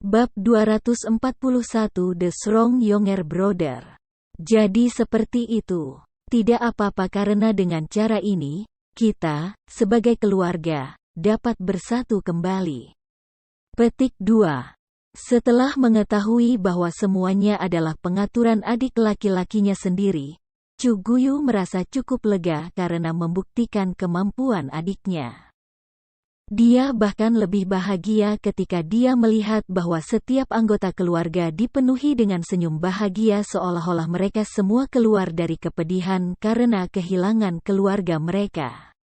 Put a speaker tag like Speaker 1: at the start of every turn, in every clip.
Speaker 1: Bab 241 The Strong Younger Brother. Jadi seperti itu. Tidak apa-apa karena dengan cara ini, kita, sebagai keluarga, dapat bersatu kembali. Petik 2. Setelah mengetahui bahwa semuanya adalah pengaturan adik laki-lakinya sendiri, Chu Guyu merasa cukup lega karena membuktikan kemampuan adiknya. Dia bahkan lebih bahagia ketika dia melihat bahwa setiap anggota keluarga dipenuhi dengan senyum bahagia seolah-olah mereka semua keluar dari kepedihan karena kehilangan keluarga mereka.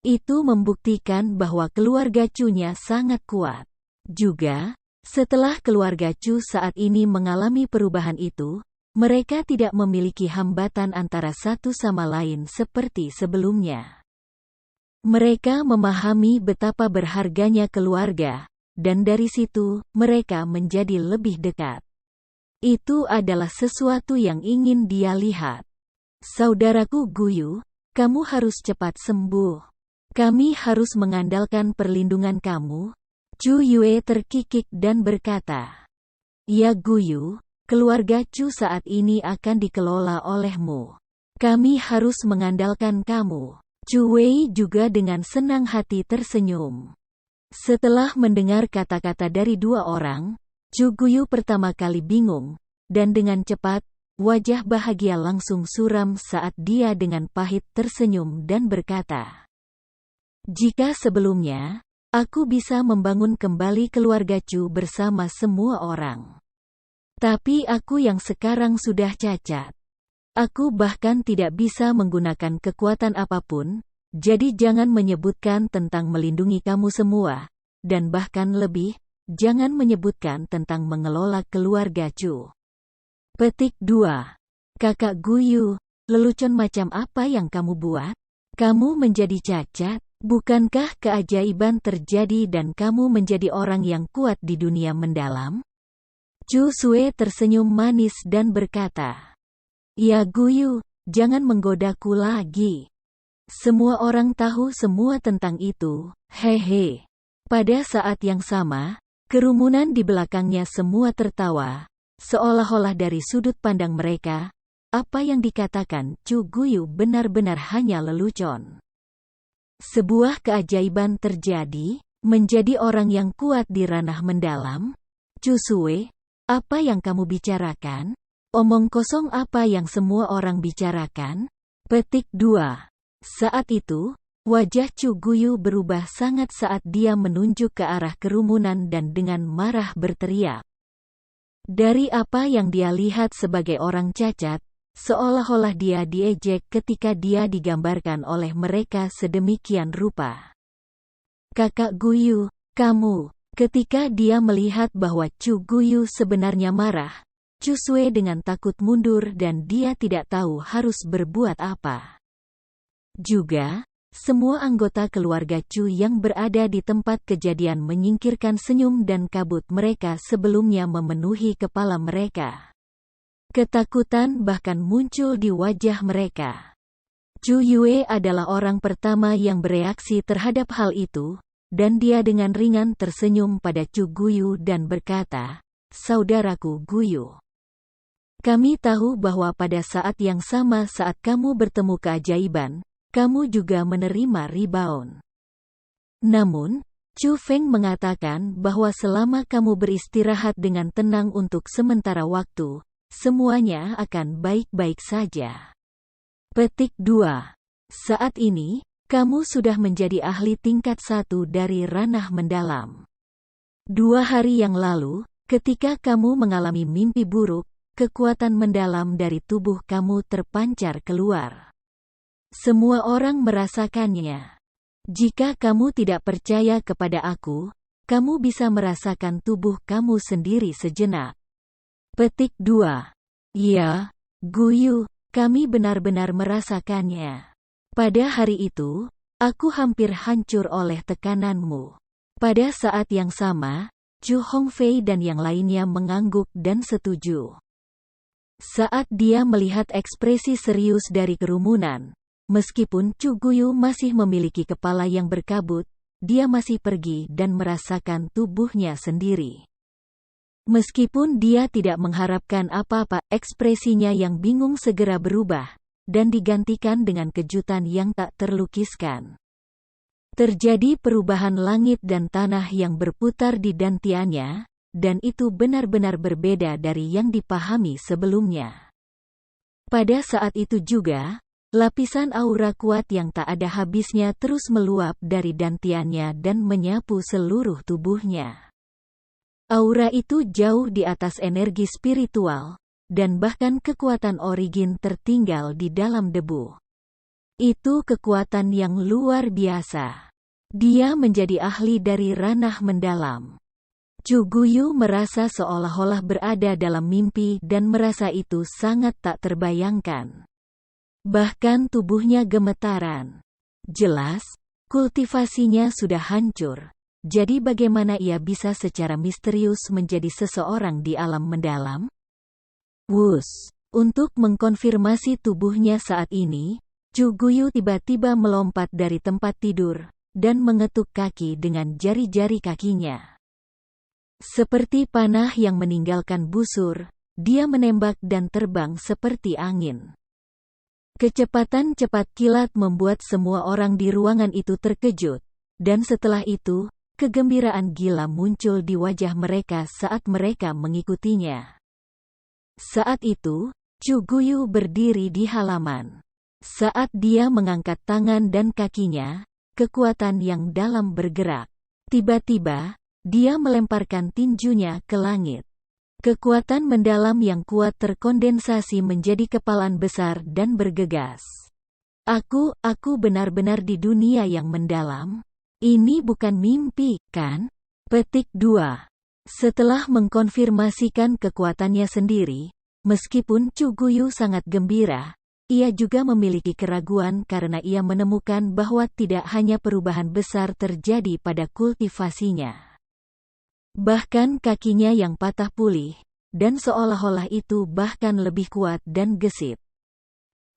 Speaker 1: Itu membuktikan bahwa keluarga Chu-nya sangat kuat. Juga, setelah keluarga Chu saat ini mengalami perubahan itu, mereka tidak memiliki hambatan antara satu sama lain seperti sebelumnya. Mereka memahami betapa berharganya keluarga, dan dari situ, mereka menjadi lebih dekat. Itu adalah sesuatu yang ingin dia lihat. Saudaraku Guyu, kamu harus cepat sembuh. Kami harus mengandalkan perlindungan kamu. Chu Yue terkikik dan berkata, "Ya Guyu, keluarga Chu saat ini akan dikelola olehmu. Kami harus mengandalkan kamu." Chu Wei juga dengan senang hati tersenyum. Setelah mendengar kata-kata dari dua orang, Chu Guyu pertama kali bingung, dan dengan cepat, wajah bahagia langsung suram saat dia dengan pahit tersenyum dan berkata, "Jika sebelumnya, aku bisa membangun kembali keluarga Chu bersama semua orang. Tapi aku yang sekarang sudah cacat. Aku bahkan tidak bisa menggunakan kekuatan apapun, jadi jangan menyebutkan tentang melindungi kamu semua, dan bahkan lebih, jangan menyebutkan tentang mengelola keluarga Chu." Petik 2. Kakak Guyu, lelucon macam apa yang kamu buat? Kamu menjadi cacat? Bukankah keajaiban terjadi dan kamu menjadi orang yang kuat di dunia mendalam? Chu Sue tersenyum manis dan berkata, "Ya Guyu, jangan menggodaku lagi. Semua orang tahu semua tentang itu, hehe." Pada saat yang sama, kerumunan di belakangnya semua tertawa, seolah-olah dari sudut pandang mereka, apa yang dikatakan Chu Guyu benar-benar hanya lelucon. Sebuah keajaiban terjadi, menjadi orang yang kuat di ranah mendalam. Chu Sue, apa yang kamu bicarakan? Omong kosong apa yang semua orang bicarakan? Petik 2. Saat itu, wajah Chu Guyu berubah sangat saat dia menunjuk ke arah kerumunan dan dengan marah berteriak. Dari apa yang dia lihat sebagai orang cacat, seolah-olah dia diejek ketika dia digambarkan oleh mereka sedemikian rupa. "Kakak Guyu, kamu..." Ketika dia melihat bahwa Chu Guyu sebenarnya marah, Chu Sue dengan takut mundur dan dia tidak tahu harus berbuat apa. Juga, semua anggota keluarga Chu yang berada di tempat kejadian menyingkirkan senyum dan kabut mereka sebelumnya memenuhi kepala mereka. Ketakutan bahkan muncul di wajah mereka. Chu Yue adalah orang pertama yang bereaksi terhadap hal itu, dan dia dengan ringan tersenyum pada Chu Guyu dan berkata, "Saudaraku Guyu, kami tahu bahwa pada saat yang sama saat kamu bertemu keajaiban, kamu juga menerima rebound. Namun, Chu Feng mengatakan bahwa selama kamu beristirahat dengan tenang untuk sementara waktu, semuanya akan baik-baik saja." Petik 2. Saat ini, kamu sudah menjadi ahli tingkat 1 dari ranah mendalam. 2 hari yang lalu, ketika kamu mengalami mimpi buruk, kekuatan mendalam dari tubuh kamu terpancar keluar. Semua orang merasakannya. Jika kamu tidak percaya kepada aku, kamu bisa merasakan tubuh kamu sendiri sejenak. Petik 2. Ya, Guyu, kami benar-benar merasakannya. Pada hari itu, aku hampir hancur oleh tekananmu. Pada saat yang sama, Chu Hongfei dan yang lainnya mengangguk dan setuju. Saat dia melihat ekspresi serius dari kerumunan, meskipun Chu Guyu masih memiliki kepala yang berkabut, dia masih pergi dan merasakan tubuhnya sendiri. Meskipun dia tidak mengharapkan apa-apa, ekspresinya yang bingung segera berubah, dan digantikan dengan kejutan yang tak terlukiskan. Terjadi perubahan langit dan tanah yang berputar di dantiannya, dan itu benar-benar berbeda dari yang dipahami sebelumnya. Pada saat itu juga, lapisan aura kuat yang tak ada habisnya terus meluap dari dantiannya dan menyapu seluruh tubuhnya. Aura itu jauh di atas energi spiritual, dan bahkan kekuatan origin tertinggal di dalam debu. Itu kekuatan yang luar biasa. Dia menjadi ahli dari ranah mendalam. Chu Guyu merasa seolah-olah berada dalam mimpi dan merasa itu sangat tak terbayangkan. Bahkan tubuhnya gemetaran. Jelas, kultivasinya sudah hancur. Jadi bagaimana ia bisa secara misterius menjadi seseorang di alam mendalam? Wus! Untuk mengkonfirmasi tubuhnya saat ini, Chu Guyu tiba-tiba melompat dari tempat tidur, dan mengetuk kaki dengan jari-jari kakinya. Seperti panah yang meninggalkan busur, dia menembak dan terbang seperti angin. Kecepatan cepat kilat membuat semua orang di ruangan itu terkejut, dan setelah itu, kegembiraan gila muncul di wajah mereka saat mereka mengikutinya. Saat itu, Chu Guyu berdiri di halaman. Saat dia mengangkat tangan dan kakinya, kekuatan yang dalam bergerak. Tiba-tiba, dia melemparkan tinjunya ke langit. Kekuatan mendalam yang kuat terkondensasi menjadi kepalan besar dan bergegas. Aku benar-benar di dunia yang mendalam. Ini bukan mimpi, kan? Petik 2. Setelah mengkonfirmasikan kekuatannya sendiri, meskipun Chu Guyu sangat gembira, ia juga memiliki keraguan karena ia menemukan bahwa tidak hanya perubahan besar terjadi pada kultivasinya. Bahkan kakinya yang patah pulih, dan seolah-olah itu bahkan lebih kuat dan gesit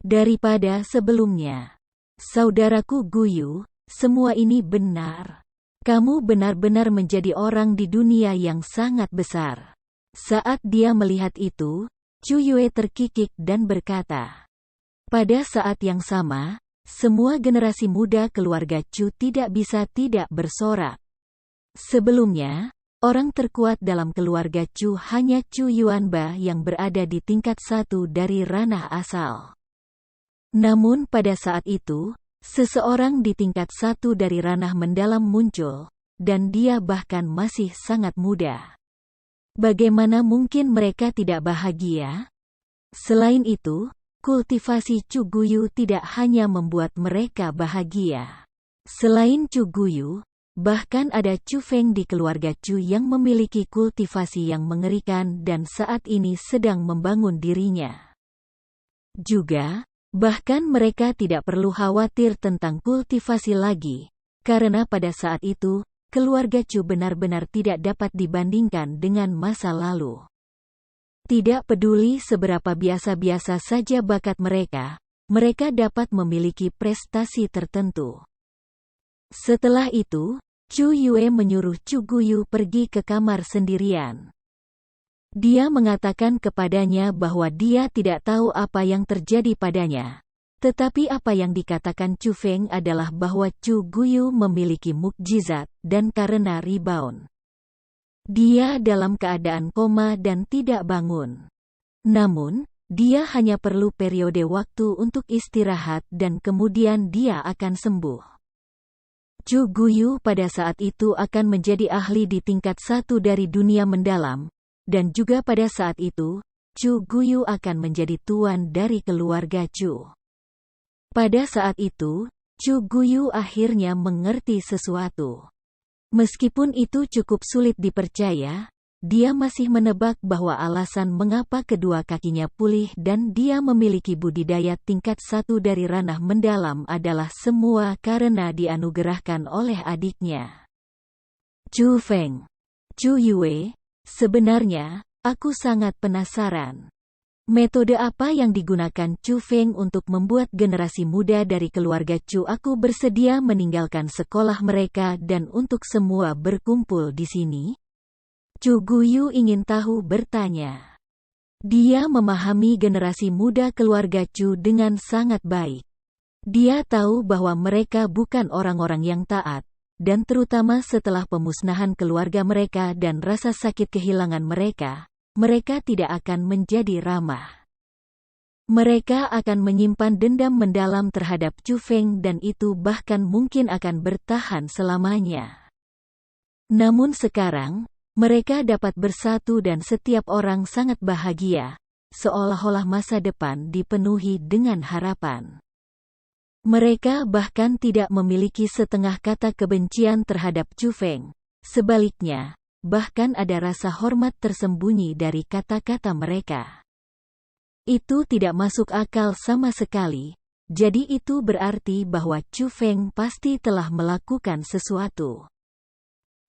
Speaker 1: daripada sebelumnya. Saudaraku Guyu, semua ini benar. Kamu benar-benar menjadi orang di dunia yang sangat besar. Saat dia melihat itu, Chu Yue terkikik dan berkata. Pada saat yang sama, semua generasi muda keluarga Chu tidak bisa tidak bersorak. Sebelumnya, orang terkuat dalam keluarga Chu hanya Chu Yuanba yang berada di tingkat 1 dari ranah asal. Namun pada saat itu, seseorang di tingkat 1 dari ranah mendalam muncul, dan dia bahkan masih sangat muda. Bagaimana mungkin mereka tidak bahagia? Selain itu, kultivasi Chu Guyu tidak hanya membuat mereka bahagia. Selain Chu Guyu, bahkan ada Chu Feng di keluarga Chu yang memiliki kultivasi yang mengerikan dan saat ini sedang membangun dirinya. Juga, bahkan mereka tidak perlu khawatir tentang kultivasi lagi, karena pada saat itu, keluarga Chu benar-benar tidak dapat dibandingkan dengan masa lalu. Tidak peduli seberapa biasa-biasa saja bakat mereka dapat memiliki prestasi tertentu. Setelah itu, Chu Yue menyuruh Chu Guyu pergi ke kamar sendirian. Dia mengatakan kepadanya bahwa dia tidak tahu apa yang terjadi padanya. Tetapi apa yang dikatakan Chu Feng adalah bahwa Chu Guyu memiliki mukjizat, dan karena rebound, dia dalam keadaan koma dan tidak bangun. Namun, dia hanya perlu periode waktu untuk istirahat dan kemudian dia akan sembuh. Chu Guyu pada saat itu akan menjadi ahli di tingkat 1 dari dunia mendalam. Dan juga pada saat itu, Chu Guyu akan menjadi tuan dari keluarga Chu. Pada saat itu, Chu Guyu akhirnya mengerti sesuatu. Meskipun itu cukup sulit dipercaya, dia masih menebak bahwa alasan mengapa kedua kakinya pulih dan dia memiliki budidaya tingkat 1 dari ranah mendalam adalah semua karena dianugerahkan oleh adiknya. Chu Feng. Chu Yue. Sebenarnya, aku sangat penasaran. Metode apa yang digunakan Chu Feng untuk membuat generasi muda dari keluarga Chu? Aku bersedia meninggalkan sekolah mereka dan untuk semua berkumpul di sini. Chu Guyu ingin tahu bertanya. Dia memahami generasi muda keluarga Chu dengan sangat baik. Dia tahu bahwa mereka bukan orang-orang yang taat, dan terutama setelah pemusnahan keluarga mereka dan rasa sakit kehilangan mereka tidak akan menjadi ramah. Mereka akan menyimpan dendam mendalam terhadap Chu Feng dan itu bahkan mungkin akan bertahan selamanya. Namun sekarang, mereka dapat bersatu dan setiap orang sangat bahagia, seolah-olah masa depan dipenuhi dengan harapan. Mereka bahkan tidak memiliki setengah kata kebencian terhadap Chu Feng. Sebaliknya, bahkan ada rasa hormat tersembunyi dari kata-kata mereka. Itu tidak masuk akal sama sekali, jadi itu berarti bahwa Chu Feng pasti telah melakukan sesuatu.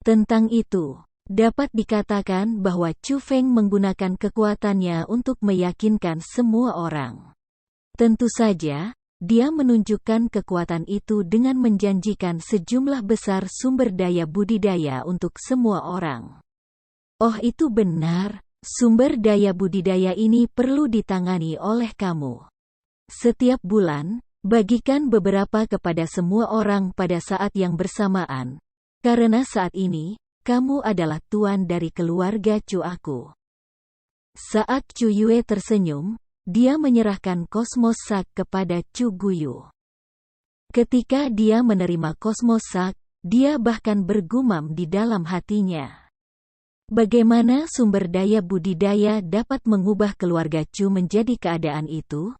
Speaker 1: Tentang itu, dapat dikatakan bahwa Chu Feng menggunakan kekuatannya untuk meyakinkan semua orang. Tentu saja, dia menunjukkan kekuatan itu dengan menjanjikan sejumlah besar sumber daya budidaya untuk semua orang. Oh, itu benar, sumber daya budidaya ini perlu ditangani oleh kamu. Setiap bulan, bagikan beberapa kepada semua orang pada saat yang bersamaan, karena saat ini, kamu adalah tuan dari keluarga Chu aku. Saat Chu Yue tersenyum, dia menyerahkan Cosmos Sack kepada Chu Guyu. Ketika dia menerima Cosmos Sack, dia bahkan bergumam di dalam hatinya. Bagaimana sumber daya budidaya dapat mengubah keluarga Chu menjadi keadaan itu?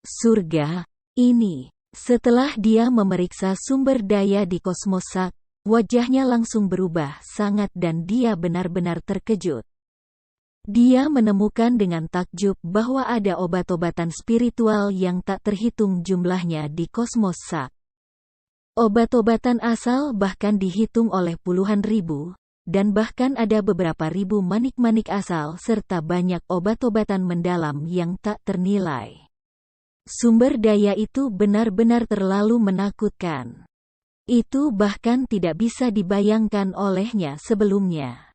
Speaker 1: Surga, ini. Setelah dia memeriksa sumber daya di Cosmos Sack, wajahnya langsung berubah sangat dan dia benar-benar terkejut. Dia menemukan dengan takjub bahwa ada obat-obatan spiritual yang tak terhitung jumlahnya di Cosmos Sack. Obat-obatan asal bahkan dihitung oleh puluhan ribu, dan bahkan ada beberapa ribu manik-manik asal serta banyak obat-obatan mendalam yang tak ternilai. Sumber daya itu benar-benar terlalu menakutkan. Itu bahkan tidak bisa dibayangkan olehnya sebelumnya.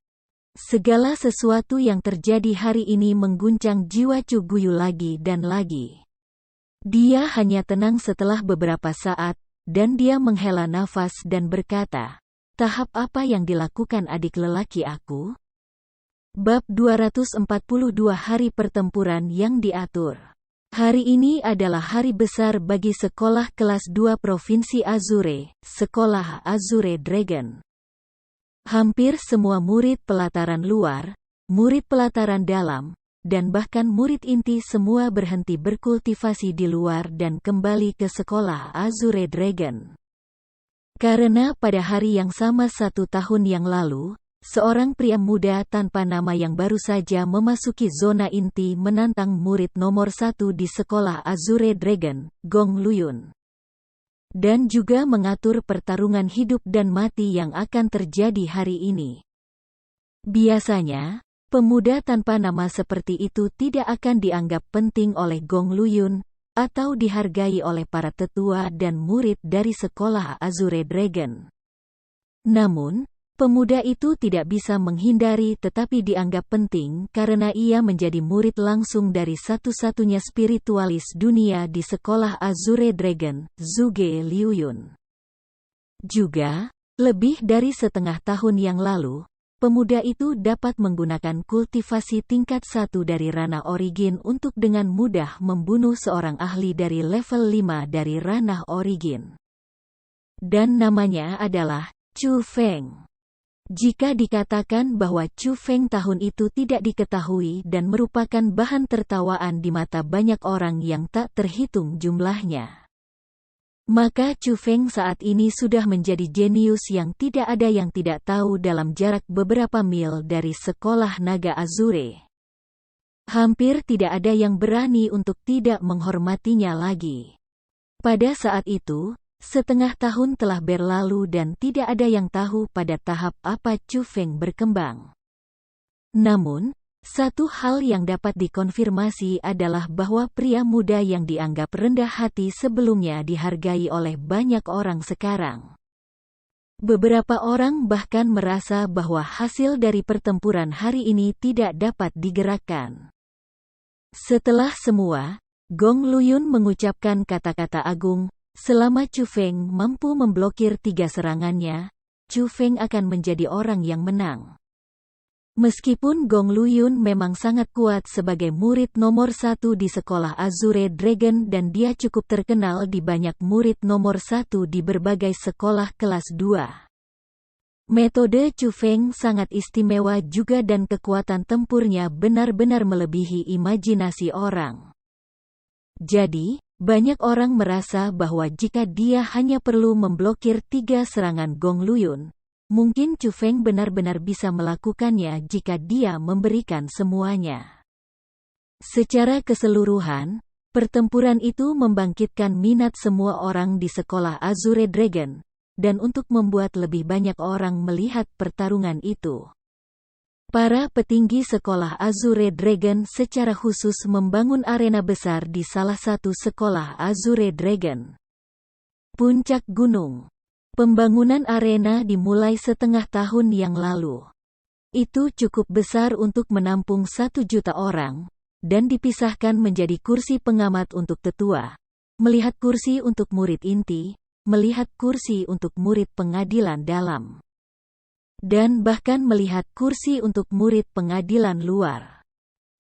Speaker 1: Segala sesuatu yang terjadi hari ini mengguncang jiwa Chu Guyu lagi dan lagi. Dia hanya tenang setelah beberapa saat, dan dia menghela nafas dan berkata, tahap apa yang dilakukan adik lelaki aku? Bab 242 Hari Pertempuran yang diatur. Hari ini adalah hari besar bagi sekolah kelas 2 Provinsi Azure, Sekolah Azure Dragon. Hampir semua murid pelataran luar, murid pelataran dalam, dan bahkan murid inti semua berhenti berkultivasi di luar dan kembali ke sekolah Azure Dragon. Karena pada hari yang sama 1 tahun yang lalu, seorang pria muda tanpa nama yang baru saja memasuki zona inti menantang murid nomor 1 di sekolah Azure Dragon, Gong Luyun. Dan juga mengatur pertarungan hidup dan mati yang akan terjadi hari ini. Biasanya, pemuda tanpa nama seperti itu tidak akan dianggap penting oleh Gong Luyun, atau dihargai oleh para tetua dan murid dari sekolah Azure Dragon. Namun, pemuda itu tidak bisa menghindari tetapi dianggap penting karena ia menjadi murid langsung dari satu-satunya spiritualis dunia di sekolah Azure Dragon, Zhuge Liuyun. Juga, lebih dari setengah tahun yang lalu, pemuda itu dapat menggunakan kultivasi tingkat 1 dari ranah origin untuk dengan mudah membunuh seorang ahli dari level 5 dari ranah origin. Dan namanya adalah Chu Feng. Jika dikatakan bahwa Chu Feng tahun itu tidak diketahui dan merupakan bahan tertawaan di mata banyak orang yang tak terhitung jumlahnya, maka Chu Feng saat ini sudah menjadi jenius yang tidak ada yang tidak tahu dalam jarak beberapa mil dari sekolah naga Azure. Hampir tidak ada yang berani untuk tidak menghormatinya lagi. Pada saat itu, setengah tahun telah berlalu dan tidak ada yang tahu pada tahap apa Chu Feng berkembang. Namun, satu hal yang dapat dikonfirmasi adalah bahwa pria muda yang dianggap rendah hati sebelumnya dihargai oleh banyak orang sekarang. Beberapa orang bahkan merasa bahwa hasil dari pertempuran hari ini tidak dapat digerakkan. Setelah semua, Gong Luyun mengucapkan kata-kata agung, selama Chu Feng mampu memblokir 3 serangannya, Chu Feng akan menjadi orang yang menang. Meskipun Gong Luyun memang sangat kuat sebagai murid nomor 1 di sekolah Azure Dragon dan dia cukup terkenal di banyak murid nomor 1 di berbagai sekolah kelas 2. Metode Chu Feng sangat istimewa juga dan kekuatan tempurnya benar-benar melebihi imajinasi orang. Jadi, banyak orang merasa bahwa jika dia hanya perlu memblokir 3 serangan Gong Luyun, mungkin Chu Feng benar-benar bisa melakukannya jika dia memberikan semuanya. Secara keseluruhan, pertempuran itu membangkitkan minat semua orang di sekolah Azure Dragon, dan untuk membuat lebih banyak orang melihat pertarungan itu. Para petinggi sekolah Azure Dragon secara khusus membangun arena besar di salah satu sekolah Azure Dragon. Puncak Gunung. Pembangunan arena dimulai setengah tahun yang lalu. Itu cukup besar untuk menampung 1 juta orang, dan dipisahkan menjadi kursi pengamat untuk tetua, melihat kursi untuk murid inti, melihat kursi untuk murid pengadilan dalam, dan bahkan melihat kursi untuk murid pengadilan luar.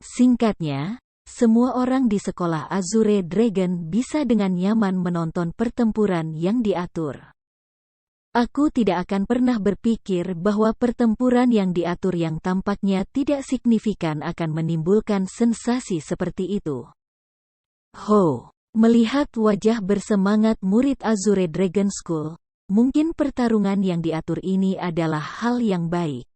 Speaker 1: Singkatnya, semua orang di sekolah Azure Dragon bisa dengan nyaman menonton pertempuran yang diatur. Aku tidak akan pernah berpikir bahwa pertempuran yang diatur yang tampaknya tidak signifikan akan menimbulkan sensasi seperti itu. Ho! Melihat wajah bersemangat murid Azure Dragon School, mungkin pertarungan yang diatur ini adalah hal yang baik.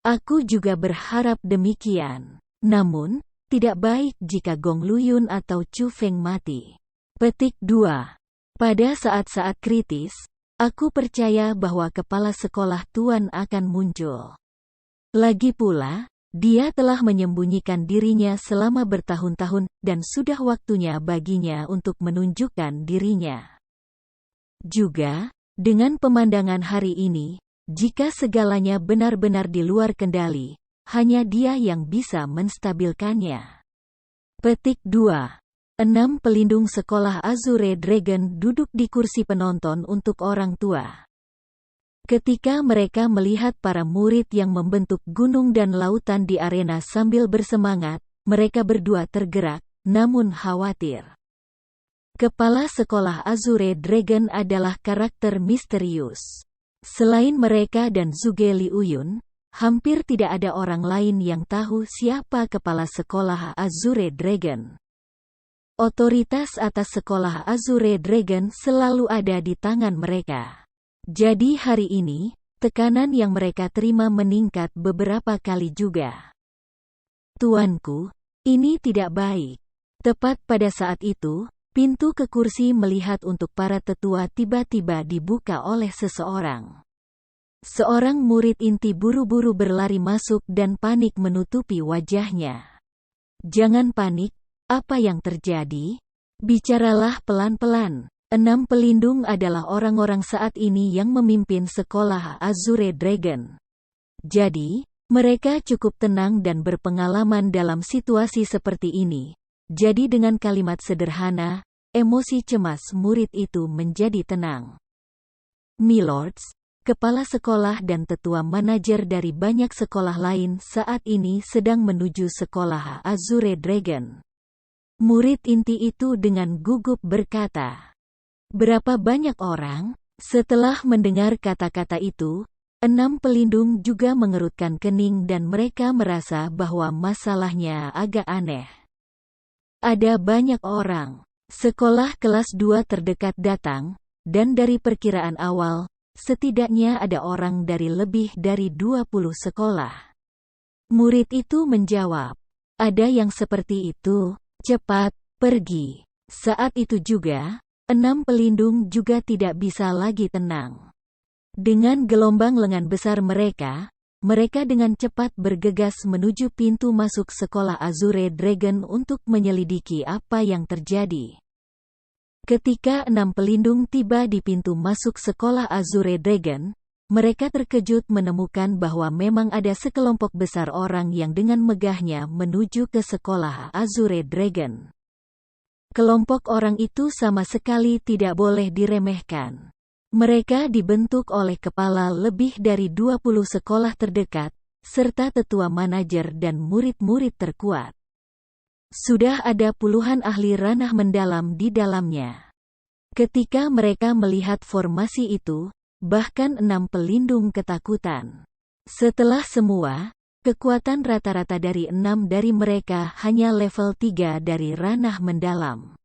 Speaker 1: Aku juga berharap demikian. Namun, tidak baik jika Gong Luyun atau Chu Feng mati. Petik 2. Pada saat-saat kritis, aku percaya bahwa kepala sekolah Tuan akan muncul. Lagi pula, dia telah menyembunyikan dirinya selama bertahun-tahun, dan sudah waktunya baginya untuk menunjukkan dirinya. Juga, dengan pemandangan hari ini, jika segalanya benar-benar di luar kendali, hanya dia yang bisa menstabilkannya. Petik 2. 6 pelindung sekolah Azure Dragon duduk di kursi penonton untuk orang tua. Ketika mereka melihat para murid yang membentuk gunung dan lautan di arena sambil bersemangat, mereka berdua tergerak, namun khawatir. Kepala sekolah Azure Dragon adalah karakter misterius. Selain mereka dan Zhuge Liuyun, hampir tidak ada orang lain yang tahu siapa kepala sekolah Azure Dragon. Otoritas atas sekolah Azure Dragon selalu ada di tangan mereka. Jadi hari ini, tekanan yang mereka terima meningkat beberapa kali juga. Tuanku, ini tidak baik. Tepat pada saat itu, pintu ke kursi melihat untuk para tetua tiba-tiba dibuka oleh seseorang. Seorang murid inti buru-buru berlari masuk dan panik menutupi wajahnya. Jangan panik. Apa yang terjadi? Bicaralah pelan-pelan. 6 pelindung adalah orang-orang saat ini yang memimpin sekolah Azure Dragon. Jadi, mereka cukup tenang dan berpengalaman dalam situasi seperti ini. Jadi dengan kalimat sederhana, emosi cemas murid itu menjadi tenang. Milords, kepala sekolah dan tetua manajer dari banyak sekolah lain saat ini sedang menuju sekolah Azure Dragon. Murid inti itu dengan gugup berkata, "Berapa banyak orang?" Setelah mendengar kata-kata itu, 6 pelindung juga mengerutkan kening dan mereka merasa bahwa masalahnya agak aneh. Ada banyak orang. Sekolah kelas 2 terdekat datang, dan dari perkiraan awal, setidaknya ada orang dari lebih dari 20 sekolah. Murid itu menjawab, "Ada yang seperti itu. Cepat, pergi." Saat itu juga, 6 pelindung juga tidak bisa lagi tenang. Dengan gelombang lengan besar mereka dengan cepat bergegas menuju pintu masuk sekolah Azure Dragon untuk menyelidiki apa yang terjadi. Ketika 6 pelindung tiba di pintu masuk sekolah Azure Dragon, mereka terkejut menemukan bahwa memang ada sekelompok besar orang yang dengan megahnya menuju ke sekolah Azure Dragon. Kelompok orang itu sama sekali tidak boleh diremehkan. Mereka dibentuk oleh kepala lebih dari 20 sekolah terdekat, serta tetua manajer dan murid-murid terkuat. Sudah ada puluhan ahli ranah mendalam di dalamnya. Ketika mereka melihat formasi itu, bahkan 6 pelindung ketakutan. Setelah semua, kekuatan rata-rata dari 6 dari mereka hanya level 3 dari ranah mendalam.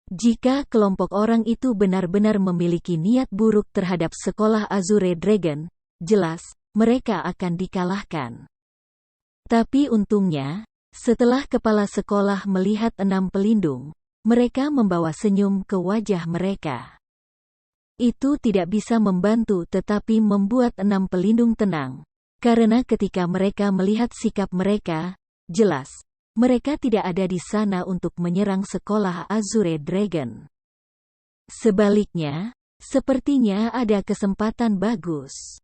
Speaker 1: Jika kelompok orang itu benar-benar memiliki niat buruk terhadap sekolah Azure Dragon, jelas, mereka akan dikalahkan. Tapi untungnya, setelah kepala sekolah melihat 6 pelindung, mereka membawa senyum ke wajah mereka. Itu tidak bisa membantu tetapi membuat 6 pelindung tenang, karena ketika mereka melihat sikap mereka, jelas, mereka tidak ada di sana untuk menyerang sekolah Azure Dragon. Sebaliknya, sepertinya ada kesempatan bagus.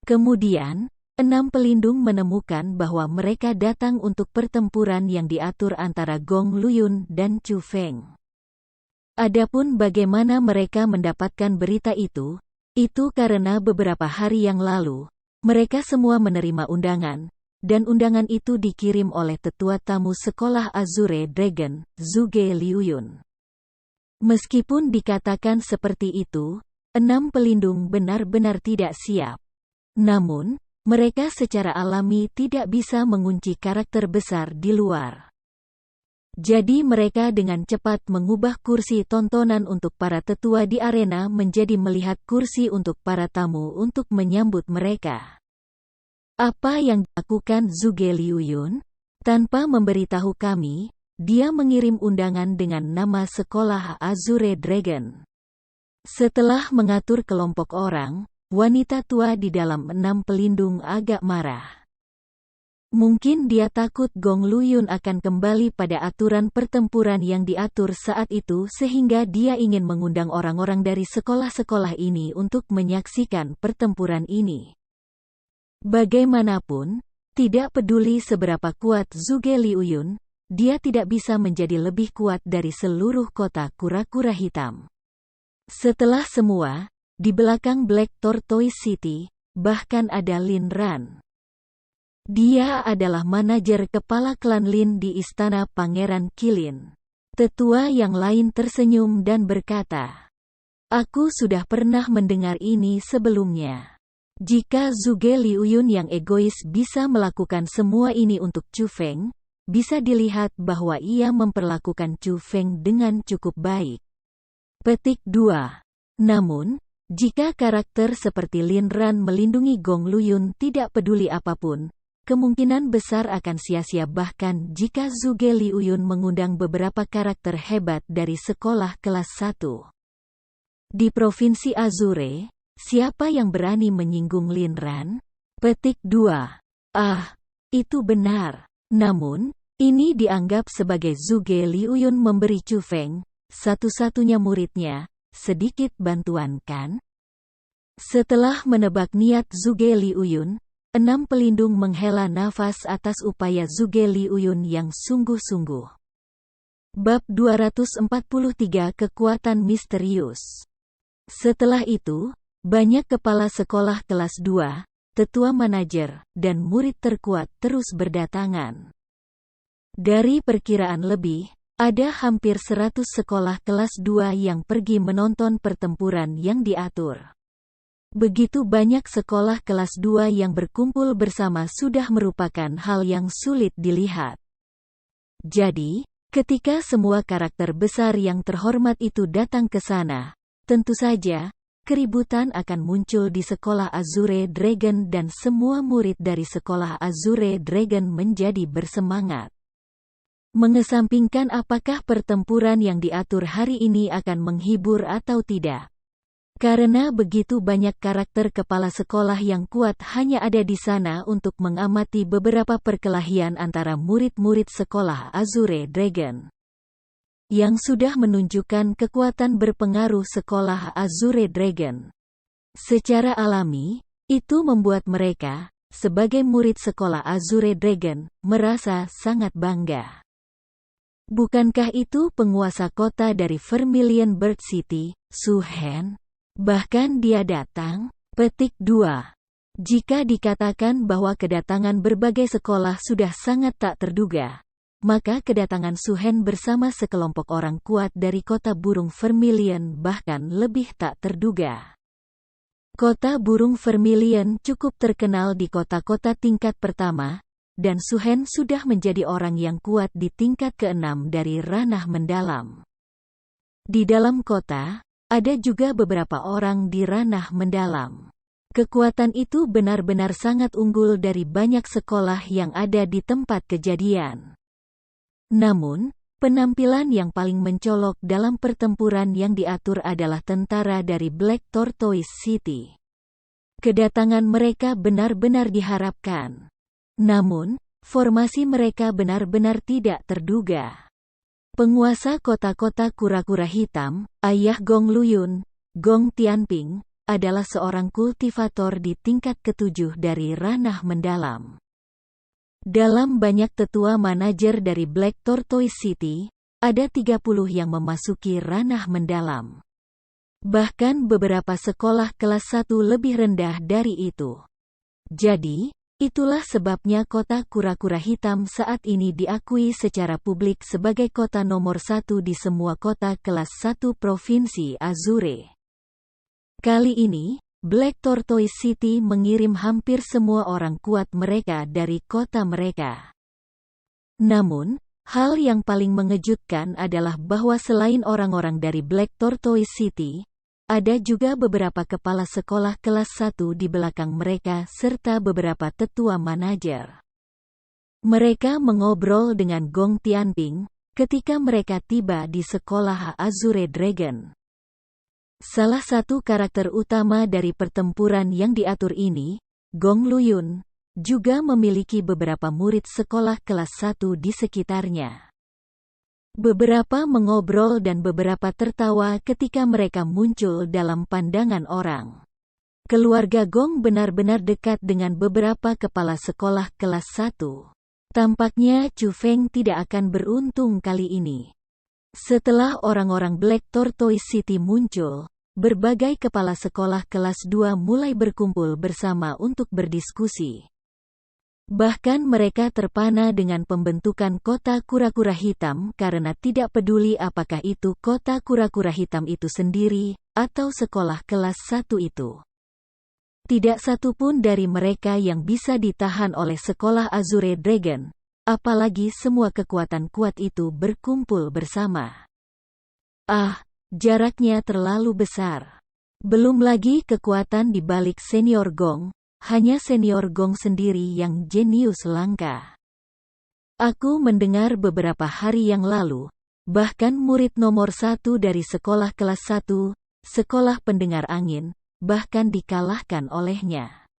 Speaker 1: Kemudian, 6 pelindung menemukan bahwa mereka datang untuk pertempuran yang diatur antara Gong Luyun dan Chu Feng. Adapun bagaimana mereka mendapatkan berita itu karena beberapa hari yang lalu, mereka semua menerima undangan, dan undangan itu dikirim oleh tetua tamu sekolah Azure Dragon, Zhuge Liuyun. Meskipun dikatakan seperti itu, 6 pelindung benar-benar tidak siap. Namun, mereka secara alami tidak bisa mengunci karakter besar di luar. Jadi mereka dengan cepat mengubah kursi tontonan untuk para tetua di arena menjadi melihat kursi untuk para tamu untuk menyambut mereka. Apa yang dilakukan Zhuge Liuyun? Tanpa memberitahu kami, dia mengirim undangan dengan nama sekolah Azure Dragon. Setelah mengatur kelompok orang, wanita tua di dalam 6 pelindung agak marah. Mungkin dia takut Gong Luyun akan kembali pada aturan pertempuran yang diatur saat itu sehingga dia ingin mengundang orang-orang dari sekolah-sekolah ini untuk menyaksikan pertempuran ini. Bagaimanapun, tidak peduli seberapa kuat Zhuge Liuyun, dia tidak bisa menjadi lebih kuat dari seluruh kota kura-kura hitam. Setelah semua, di belakang Black Tortoise City, bahkan ada Lin Ran. Dia adalah manajer kepala klan Lin di istana Pangeran Qilin. Tetua yang lain tersenyum dan berkata, "Aku sudah pernah mendengar ini sebelumnya. Jika Zhuge Liuyun yang egois bisa melakukan semua ini untuk Chu Feng, bisa dilihat bahwa ia memperlakukan Chu Feng dengan cukup baik." Petik 2. Namun, jika karakter seperti Lin Ran melindungi Gong Luyun tidak peduli apapun, kemungkinan besar akan sia-sia bahkan jika Zhuge Liuyun mengundang beberapa karakter hebat dari sekolah kelas 1. Di Provinsi Azure, siapa yang berani menyinggung Lin Ran? Petik 2. Itu benar. Namun, ini dianggap sebagai Zhuge Liuyun memberi Chu Feng, satu-satunya muridnya, sedikit bantuan kan? Setelah menebak niat Zhuge Liuyun, 6 pelindung menghela nafas atas upaya Zhuge Liuyun yang sungguh-sungguh. Bab 243 Kekuatan Misterius. Setelah itu, banyak kepala sekolah kelas 2, tetua manajer, dan murid terkuat terus berdatangan. Dari perkiraan lebih, ada hampir 100 sekolah kelas 2 yang pergi menonton pertempuran yang diatur. Begitu banyak sekolah kelas 2 yang berkumpul bersama sudah merupakan hal yang sulit dilihat. Jadi, ketika semua karakter besar yang terhormat itu datang ke sana, tentu saja, keributan akan muncul di sekolah Azure Dragon dan semua murid dari sekolah Azure Dragon menjadi bersemangat. Mengesampingkan apakah pertempuran yang diatur hari ini akan menghibur atau tidak. Karena begitu banyak karakter kepala sekolah yang kuat hanya ada di sana untuk mengamati beberapa perkelahian antara murid-murid sekolah Azure Dragon. yang sudah menunjukkan kekuatan berpengaruh sekolah Azure Dragon. Secara alami, itu membuat mereka, sebagai murid sekolah Azure Dragon, merasa sangat bangga. Bukankah itu penguasa kota dari Vermilion Bird City, Su Hen? Bahkan dia datang? Petik 2. Jika dikatakan bahwa kedatangan berbagai sekolah sudah sangat tak terduga, maka kedatangan Su Hen bersama sekelompok orang kuat dari kota burung Vermilion bahkan lebih tak terduga. Kota burung Vermilion cukup terkenal di kota-kota tingkat pertama, dan Su Hen sudah menjadi orang yang kuat di tingkat ke-6 dari ranah mendalam. Di dalam kota, ada juga beberapa orang di ranah mendalam. Kekuatan itu benar-benar sangat unggul dari banyak sekolah yang ada di tempat kejadian. Namun, penampilan yang paling mencolok dalam pertempuran yang diatur adalah tentara dari Black Tortoise City. Kedatangan mereka benar-benar diharapkan. Namun, formasi mereka benar-benar tidak terduga. Penguasa kota-kota kura-kura hitam, ayah Gong Luyun, Gong Tianping, adalah seorang kultivator di tingkat ke-7 dari ranah mendalam. Dalam banyak tetua manajer dari Black Tortoise City, ada 30 yang memasuki ranah mendalam. Bahkan beberapa sekolah kelas 1 lebih rendah dari itu. Jadi, itulah sebabnya kota kura-kura hitam saat ini diakui secara publik sebagai kota nomor 1 di semua kota kelas 1 Provinsi Azure. Kali ini, Black Tortoise City mengirim hampir semua orang kuat mereka dari kota mereka. Namun, hal yang paling mengejutkan adalah bahwa selain orang-orang dari Black Tortoise City, ada juga beberapa kepala sekolah kelas 1 di belakang mereka serta beberapa tetua manajer. Mereka mengobrol dengan Gong Tianping ketika mereka tiba di sekolah Azure Dragon. Salah satu karakter utama dari pertempuran yang diatur ini, Gong Luyun, juga memiliki beberapa murid sekolah kelas 1 di sekitarnya. Beberapa mengobrol dan beberapa tertawa ketika mereka muncul dalam pandangan orang. Keluarga Gong benar-benar dekat dengan beberapa kepala sekolah kelas 1. Tampaknya Chu Feng tidak akan beruntung kali ini. Setelah orang-orang Black Tortoise City muncul, berbagai kepala sekolah kelas 2 mulai berkumpul bersama untuk berdiskusi. Bahkan mereka terpana dengan pembentukan kota kura-kura hitam karena tidak peduli apakah itu kota kura-kura hitam itu sendiri, atau sekolah kelas 1 itu. Tidak satu pun dari mereka yang bisa ditahan oleh sekolah Azure Dragon, apalagi semua kekuatan kuat itu berkumpul bersama. Jaraknya terlalu besar. Belum lagi kekuatan di balik senior Gong. Hanya senior Gong sendiri yang jenius langka. Aku mendengar beberapa hari yang lalu, bahkan murid nomor 1 dari sekolah kelas 1, sekolah pendengar angin, bahkan dikalahkan olehnya.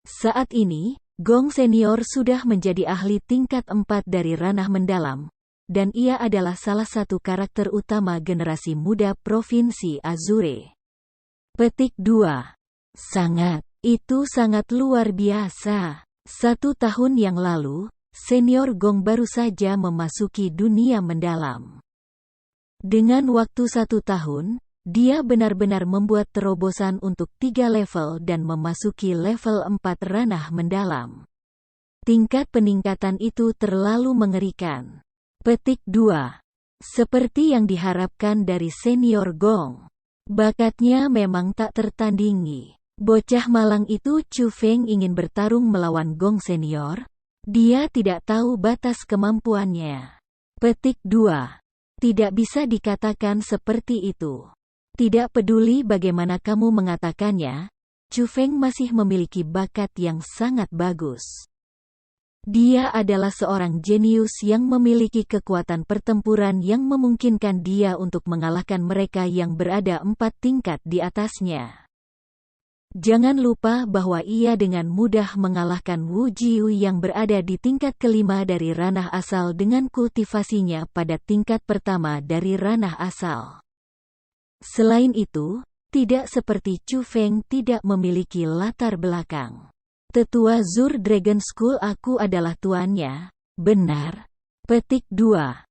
Speaker 1: Saat ini, Gong senior sudah menjadi ahli tingkat 4 dari ranah mendalam, dan ia adalah salah satu karakter utama generasi muda Provinsi Azure. Petik 2. Itu sangat luar biasa. 1 tahun yang lalu, senior Gong baru saja memasuki dunia mendalam. Dengan waktu 1 tahun, dia benar-benar membuat terobosan untuk 3 level dan memasuki level 4 ranah mendalam. Tingkat peningkatan itu terlalu mengerikan. Petik 2. Seperti yang diharapkan dari senior Gong. Bakatnya memang tak tertandingi. Bocah malang itu Chu Feng ingin bertarung melawan Gong senior. Dia tidak tahu batas kemampuannya. Petik 2. Tidak bisa dikatakan seperti itu. Tidak peduli bagaimana kamu mengatakannya, Chu Feng masih memiliki bakat yang sangat bagus. Dia adalah seorang jenius yang memiliki kekuatan pertempuran yang memungkinkan dia untuk mengalahkan mereka yang berada 4 tingkat di atasnya. Jangan lupa bahwa ia dengan mudah mengalahkan Wu Jiu yang berada di tingkat kelima dari ranah asal dengan kultivasinya pada tingkat pertama dari ranah asal. Selain itu, tidak seperti Chu Feng tidak memiliki latar belakang. Tetua Zur Dragon School aku adalah tuannya, benar? Petik 2.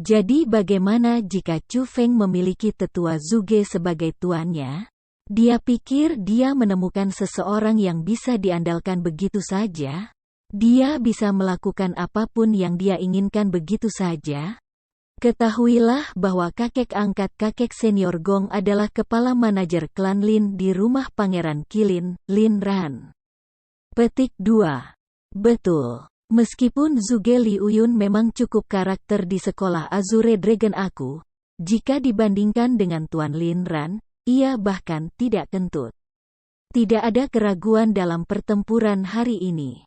Speaker 1: Jadi bagaimana jika Chu Feng memiliki tetua Zuge sebagai tuannya? Dia pikir dia menemukan seseorang yang bisa diandalkan begitu saja? Dia bisa melakukan apapun yang dia inginkan begitu saja? Ketahuilah bahwa kakek angkat kakek senior Gong adalah kepala manajer klan Lin di rumah Pangeran Qilin, Lin Ran. Petik 2. Betul. Meskipun Zuge Liuyun memang cukup karakter di sekolah Azure Dragon aku, jika dibandingkan dengan Tuan Lin Ran, ia bahkan tidak kentut. Tidak ada keraguan dalam pertempuran hari ini.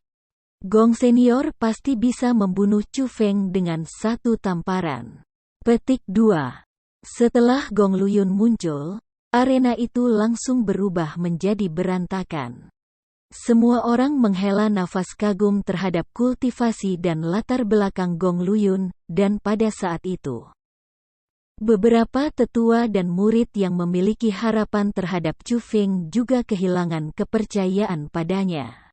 Speaker 1: Gong senior pasti bisa membunuh Chu Feng dengan satu tamparan. Petik 2. Setelah Gong Luyun muncul, arena itu langsung berubah menjadi berantakan. Semua orang menghela nafas kagum terhadap kultivasi dan latar belakang Gong Luyun, dan pada saat itu beberapa tetua dan murid yang memiliki harapan terhadap Chu Feng juga kehilangan kepercayaan padanya.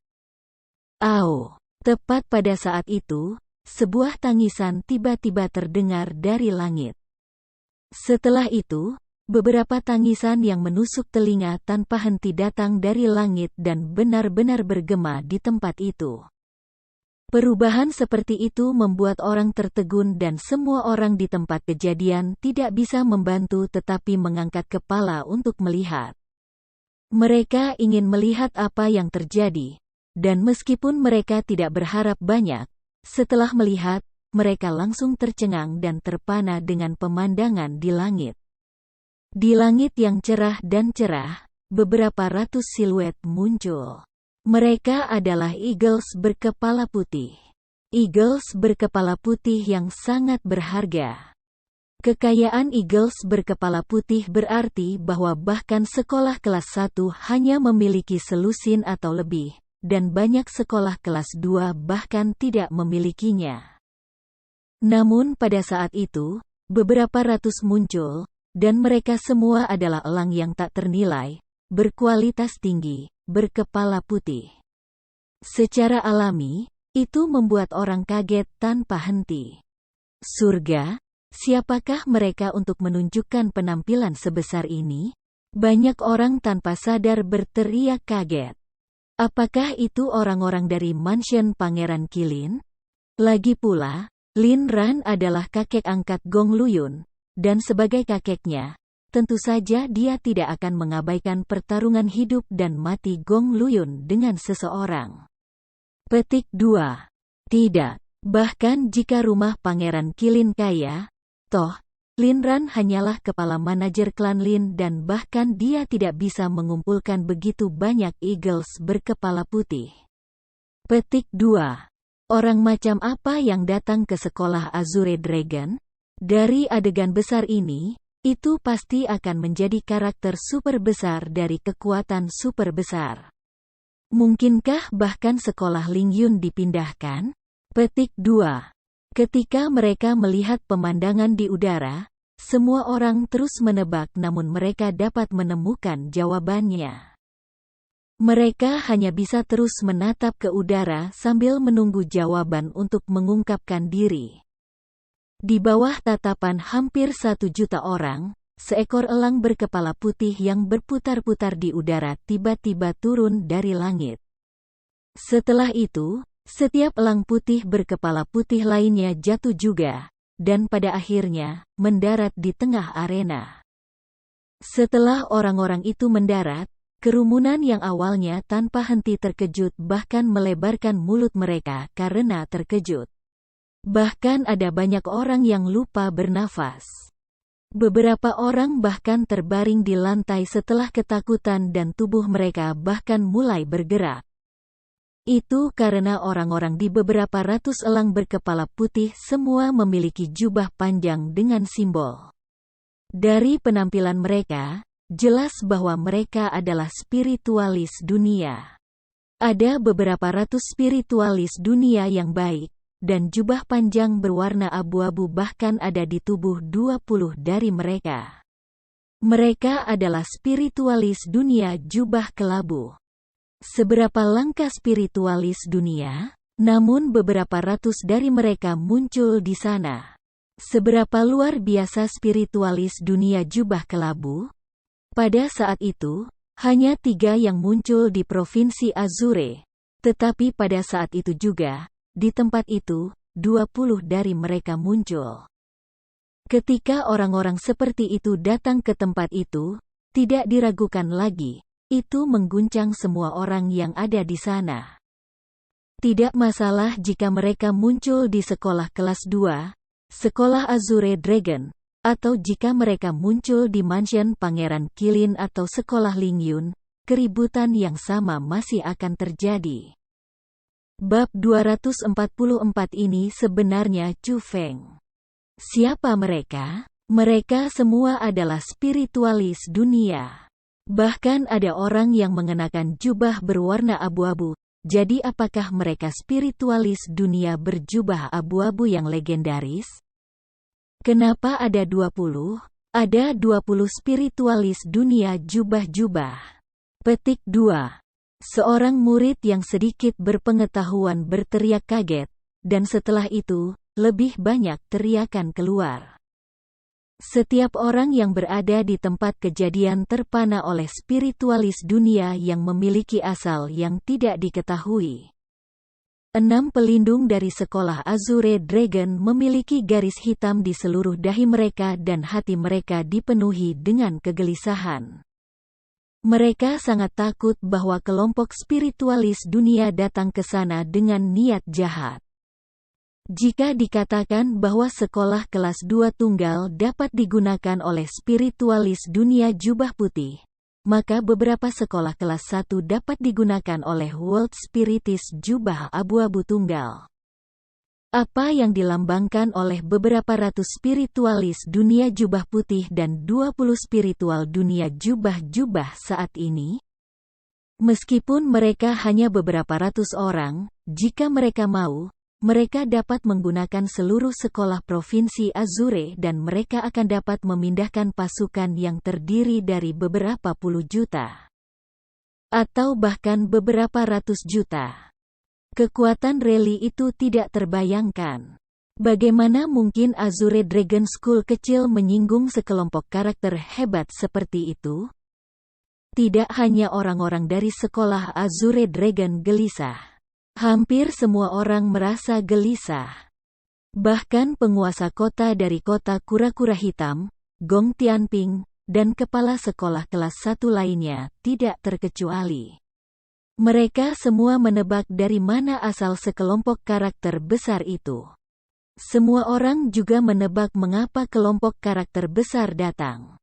Speaker 1: Tepat pada saat itu, sebuah tangisan tiba-tiba terdengar dari langit. Setelah itu, beberapa tangisan yang menusuk telinga tanpa henti datang dari langit dan benar-benar bergema di tempat itu. Perubahan seperti itu membuat orang tertegun dan semua orang di tempat kejadian tidak bisa membantu tetapi mengangkat kepala untuk melihat. Mereka ingin melihat apa yang terjadi, dan meskipun mereka tidak berharap banyak, setelah melihat, mereka langsung tercengang dan terpana dengan pemandangan di langit. Di langit yang cerah dan cerah, beberapa ratus siluet muncul. Mereka adalah Eagles berkepala putih. Eagles berkepala putih yang sangat berharga. Kekayaan Eagles berkepala putih berarti bahwa bahkan sekolah kelas 1 hanya memiliki selusin atau lebih, dan banyak sekolah kelas 2 bahkan tidak memilikinya. Namun pada saat itu, beberapa ratus muncul, dan mereka semua adalah elang yang tak ternilai, berkualitas tinggi, berkepala putih. Secara alami, itu membuat orang kaget tanpa henti. Surga, siapakah mereka untuk menunjukkan penampilan sebesar ini? Banyak orang tanpa sadar berteriak kaget. Apakah itu orang-orang dari mansion Pangeran Qilin? Lagi pula, Lin Ran adalah kakek angkat Gong Luyun, dan sebagai kakeknya, tentu saja dia tidak akan mengabaikan pertarungan hidup dan mati Gong Luyun dengan seseorang. Petik 2. Tidak. Bahkan jika rumah Pangeran Qilin kaya, toh, Lin Ran hanyalah kepala manajer klan Lin dan bahkan dia tidak bisa mengumpulkan begitu banyak Eagles berkepala putih. Petik 2. Orang macam apa yang datang ke sekolah Azure Dragon? Dari adegan besar ini, itu pasti akan menjadi karakter super besar dari kekuatan super besar. Mungkinkah bahkan sekolah Ling Yun dipindahkan? Petik 2. Ketika mereka melihat pemandangan di udara, semua orang terus menebak namun mereka dapat menemukan jawabannya. Mereka hanya bisa terus menatap ke udara sambil menunggu jawaban untuk mengungkapkan diri. Di bawah tatapan hampir 1 juta orang, seekor elang berkepala putih yang berputar-putar di udara tiba-tiba turun dari langit. Setelah itu, setiap elang putih berkepala putih lainnya jatuh juga, dan pada akhirnya, mendarat di tengah arena. Setelah orang-orang itu mendarat, kerumunan yang awalnya tanpa henti terkejut bahkan melebarkan mulut mereka karena terkejut. Bahkan ada banyak orang yang lupa bernafas. Beberapa orang bahkan terbaring di lantai setelah ketakutan dan tubuh mereka bahkan mulai bergerak. Itu karena orang-orang di beberapa ratus elang berkepala putih semua memiliki jubah panjang dengan simbol. Dari penampilan mereka, jelas bahwa mereka adalah spiritualis dunia. Ada beberapa ratus spiritualis dunia yang baik, dan jubah panjang berwarna abu-abu bahkan ada di tubuh 20 dari mereka. Mereka adalah spiritualis dunia jubah kelabu. Seberapa langka spiritualis dunia? Namun beberapa ratus dari mereka muncul di sana. Seberapa luar biasa spiritualis dunia jubah kelabu? Pada saat itu, hanya 3 yang muncul di Provinsi Azure. Tetapi pada saat itu juga, di tempat itu, 20 dari mereka muncul. Ketika orang-orang seperti itu datang ke tempat itu, tidak diragukan lagi, itu mengguncang semua orang yang ada di sana. Tidak masalah jika mereka muncul di sekolah kelas 2, sekolah Azure Dragon, atau jika mereka muncul di mansion Pangeran Qilin atau sekolah Lingyun, keributan yang sama masih akan terjadi. Bab 244 ini sebenarnya Chu Feng. Siapa mereka? Mereka semua adalah spiritualis dunia. Bahkan ada orang yang mengenakan jubah berwarna abu-abu. Jadi apakah mereka spiritualis dunia berjubah abu-abu yang legendaris? Kenapa ada 20? Ada 20 spiritualis dunia jubah-jubah. Petik 2. Seorang murid yang sedikit berpengetahuan berteriak kaget, dan setelah itu, lebih banyak teriakan keluar. Setiap orang yang berada di tempat kejadian terpana oleh spiritualis dunia yang memiliki asal yang tidak diketahui. 6 pelindung dari sekolah Azure Dragon memiliki garis hitam di seluruh dahi mereka dan hati mereka dipenuhi dengan kegelisahan. Mereka sangat takut bahwa kelompok spiritualis dunia datang ke sana dengan niat jahat. Jika dikatakan bahwa sekolah kelas 2 tunggal dapat digunakan oleh spiritualis dunia jubah putih, maka beberapa sekolah kelas 1 dapat digunakan oleh World Spiritis jubah abu-abu tunggal. Apa yang dilambangkan oleh beberapa ratus spiritualis dunia jubah putih dan 20 spiritual dunia jubah-jubah saat ini? Meskipun mereka hanya beberapa ratus orang, jika mereka mau, mereka dapat menggunakan seluruh sekolah Provinsi Azure dan mereka akan dapat memindahkan pasukan yang terdiri dari beberapa puluh juta. Atau bahkan beberapa ratus juta. Kekuatan rally itu tidak terbayangkan. Bagaimana mungkin Azure Dragon School kecil menyinggung sekelompok karakter hebat seperti itu? Tidak hanya orang-orang dari sekolah Azure Dragon gelisah. Hampir semua orang merasa gelisah. Bahkan penguasa kota dari kota kura-kura hitam, Gong Tianping, dan kepala sekolah kelas 1 lainnya tidak terkecuali. Mereka semua menebak dari mana asal sekelompok karakter besar itu. Semua orang juga menebak mengapa kelompok karakter besar datang.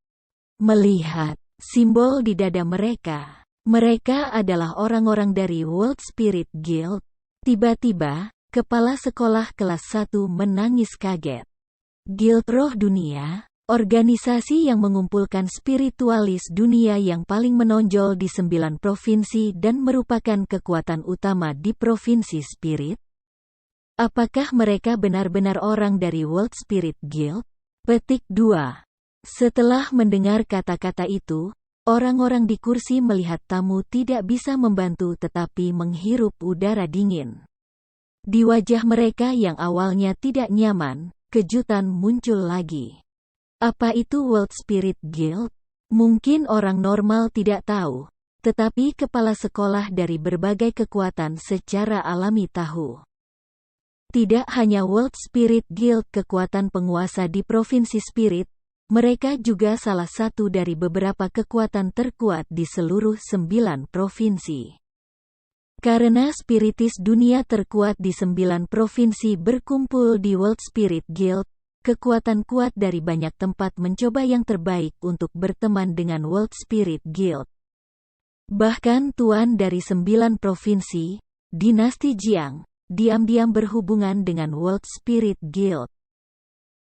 Speaker 1: Melihat simbol di dada mereka. Mereka adalah orang-orang dari World Spirit Guild. Tiba-tiba, kepala sekolah kelas 1 menangis kaget. Guild Roh Dunia, organisasi yang mengumpulkan spiritualis dunia yang paling menonjol di 9 provinsi dan merupakan kekuatan utama di Provinsi Spirit. Apakah mereka benar-benar orang dari World Spirit Guild? Petik 2. Setelah mendengar kata-kata itu, orang-orang di kursi melihat tamu tidak bisa membantu tetapi menghirup udara dingin. Di wajah mereka yang awalnya tidak nyaman, kejutan muncul lagi. Apa itu World Spirit Guild? Mungkin orang normal tidak tahu, tetapi kepala sekolah dari berbagai kekuatan secara alami tahu. Tidak hanya World Spirit Guild kekuatan penguasa di Provinsi Spirit, mereka juga salah satu dari beberapa kekuatan terkuat di seluruh 9 provinsi. Karena spiritis dunia terkuat di 9 provinsi berkumpul di World Spirit Guild, kekuatan kuat dari banyak tempat mencoba yang terbaik untuk berteman dengan World Spirit Guild. Bahkan tuan dari 9 provinsi, dinasti Jiang, diam-diam berhubungan dengan World Spirit Guild.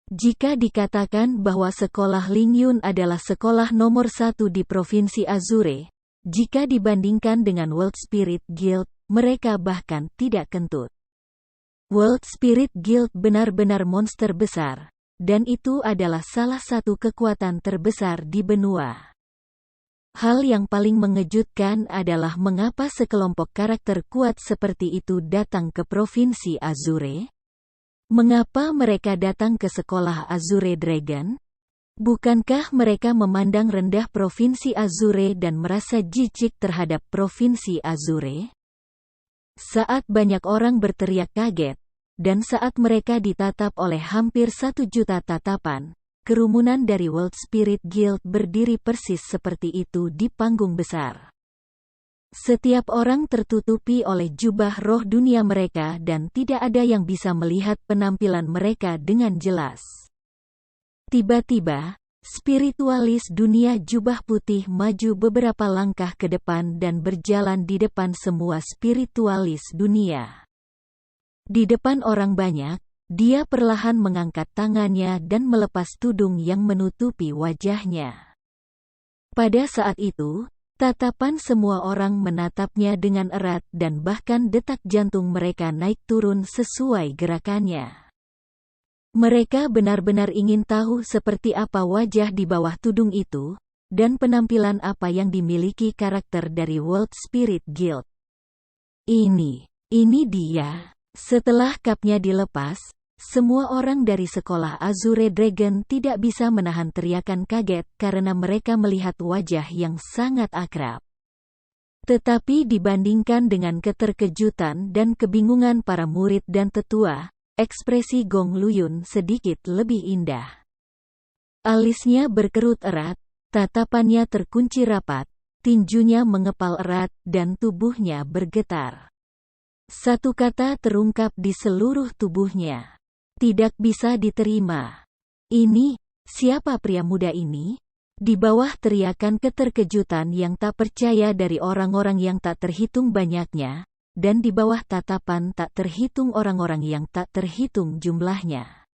Speaker 1: Jika dikatakan bahwa sekolah Lingyun adalah sekolah nomor 1 di Provinsi Azure, jika dibandingkan dengan World Spirit Guild, mereka bahkan tidak kentut. World Spirit Guild benar-benar monster besar, dan itu adalah salah satu kekuatan terbesar di benua. Hal yang paling mengejutkan adalah mengapa sekelompok karakter kuat seperti itu datang ke Provinsi Azure. Mengapa mereka datang ke sekolah Azure Dragon? Bukankah mereka memandang rendah Provinsi Azure dan merasa jijik terhadap Provinsi Azure? Saat banyak orang berteriak kaget, dan saat mereka ditatap oleh hampir 1 juta tatapan, kerumunan dari World Spirit Guild berdiri persis seperti itu di panggung besar. Setiap orang tertutupi oleh jubah roh dunia mereka dan tidak ada yang bisa melihat penampilan mereka dengan jelas. Tiba-tiba, spiritualis dunia jubah putih maju beberapa langkah ke depan dan berjalan di depan semua spiritualis dunia. Di depan orang banyak, dia perlahan mengangkat tangannya dan melepas tudung yang menutupi wajahnya. Pada saat itu, tatapan semua orang menatapnya dengan erat dan bahkan detak jantung mereka naik turun sesuai gerakannya. Mereka benar-benar ingin tahu seperti apa wajah di bawah tudung itu, dan penampilan apa yang dimiliki karakter dari World Spirit Guild. Ini dia. Setelah kapnya dilepas, semua orang dari sekolah Azure Dragon tidak bisa menahan teriakan kaget karena mereka melihat wajah yang sangat akrab. Tetapi dibandingkan dengan keterkejutan dan kebingungan para murid dan tetua, ekspresi Gong Luyun sedikit lebih indah. Alisnya berkerut erat, tatapannya terkunci rapat, tinjunya mengepal erat dan tubuhnya bergetar. Satu kata terungkap di seluruh tubuhnya. Tidak bisa diterima. Ini, siapa pria muda ini? Di bawah teriakan keterkejutan yang tak percaya dari orang-orang yang tak terhitung banyaknya, dan di bawah tatapan tak terhitung orang-orang yang tak terhitung jumlahnya.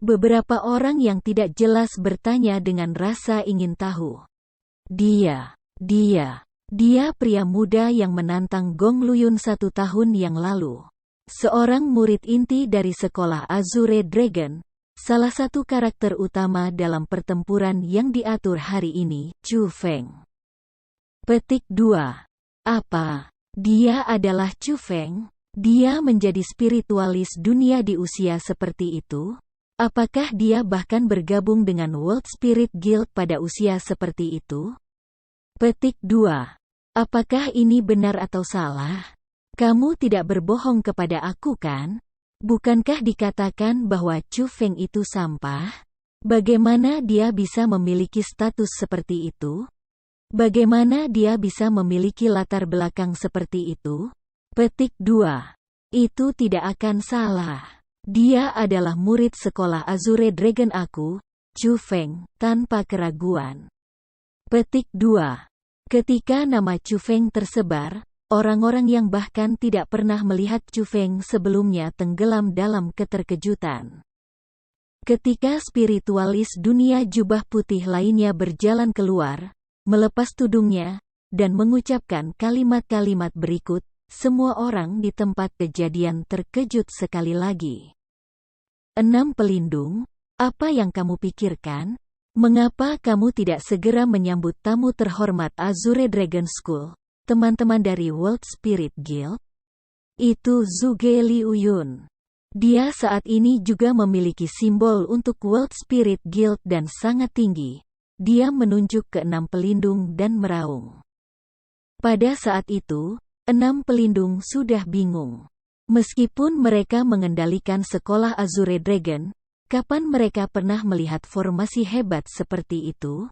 Speaker 1: Beberapa orang yang tidak jelas bertanya dengan rasa ingin tahu. Dia pria muda yang menantang Gong Luyun 1 tahun yang lalu. Seorang murid inti dari sekolah Azure Dragon, salah satu karakter utama dalam pertempuran yang diatur hari ini, Chu Feng. Petik 2. Apa? Dia adalah Chu Feng? Dia menjadi spiritualis dunia di usia seperti itu? Apakah dia bahkan bergabung dengan World Spirit Guild pada usia seperti itu? Petik 2. Apakah ini benar atau salah? Kamu tidak berbohong kepada aku kan? Bukankah dikatakan bahwa Chu Feng itu sampah? Bagaimana dia bisa memiliki status seperti itu? Bagaimana dia bisa memiliki latar belakang seperti itu? Petik 2. Itu tidak akan salah. Dia adalah murid sekolah Azure Dragon aku, Chu Feng, tanpa keraguan. Petik 2. Ketika nama Chu Feng tersebar, orang-orang yang bahkan tidak pernah melihat Chu Feng sebelumnya tenggelam dalam keterkejutan. Ketika spiritualis dunia jubah putih lainnya berjalan keluar, melepas tudungnya, dan mengucapkan kalimat-kalimat berikut, semua orang di tempat kejadian terkejut sekali lagi. 6 pelindung, apa yang kamu pikirkan? Mengapa kamu tidak segera menyambut tamu terhormat Azure Dragon School, teman-teman dari World Spirit Guild? Itu Zhuge Liuyun. Dia saat ini juga memiliki simbol untuk World Spirit Guild dan sangat tinggi. Dia menunjuk ke 6 pelindung dan meraung. Pada saat itu, 6 pelindung sudah bingung. Meskipun mereka mengendalikan sekolah Azure Dragon, kapan mereka pernah melihat formasi hebat seperti itu?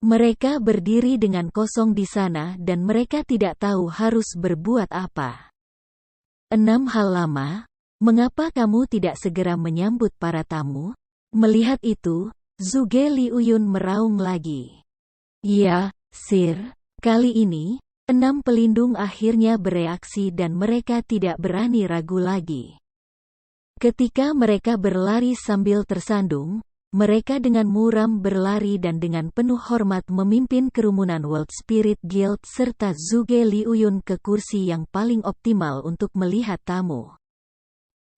Speaker 1: Mereka berdiri dengan kosong di sana dan mereka tidak tahu harus berbuat apa. 6 hal lama, mengapa kamu tidak segera menyambut para tamu? Melihat itu, Zhuge Liuyun meraung lagi. Ya, Sir. Kali ini, 6 pelindung akhirnya bereaksi dan mereka tidak berani ragu lagi. Ketika mereka berlari sambil tersandung, mereka dengan muram berlari dan dengan penuh hormat memimpin kerumunan World Spirit Guild serta Zhuge Liuyun ke kursi yang paling optimal untuk melihat tamu.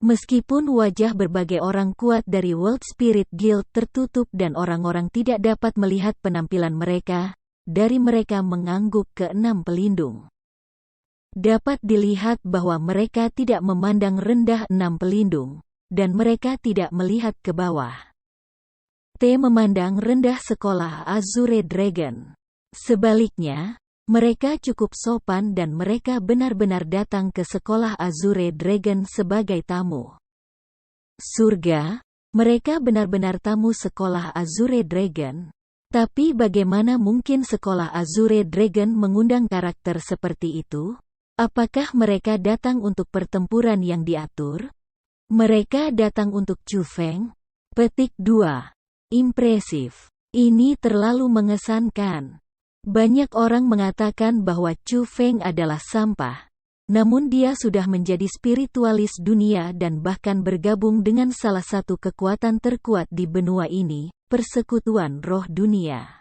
Speaker 1: Meskipun wajah berbagai orang kuat dari World Spirit Guild tertutup dan orang-orang tidak dapat melihat penampilan mereka, dari mereka mengangguk ke 6 pelindung. Dapat dilihat bahwa mereka tidak memandang rendah 6 pelindung, dan mereka tidak melihat ke bawah. Memandang rendah sekolah Azure Dragon. Sebaliknya, mereka cukup sopan dan mereka benar-benar datang ke sekolah Azure Dragon sebagai tamu. Surga, mereka benar-benar tamu sekolah Azure Dragon. Tapi bagaimana mungkin sekolah Azure Dragon mengundang karakter seperti itu? Apakah mereka datang untuk pertempuran yang diatur? Mereka datang untuk Chu Feng? Petik 2. Impresif. Ini terlalu mengesankan. Banyak orang mengatakan bahwa Chu Feng adalah sampah. Namun dia sudah menjadi spiritualis dunia dan bahkan bergabung dengan salah satu kekuatan terkuat di benua ini, Persekutuan Roh Dunia.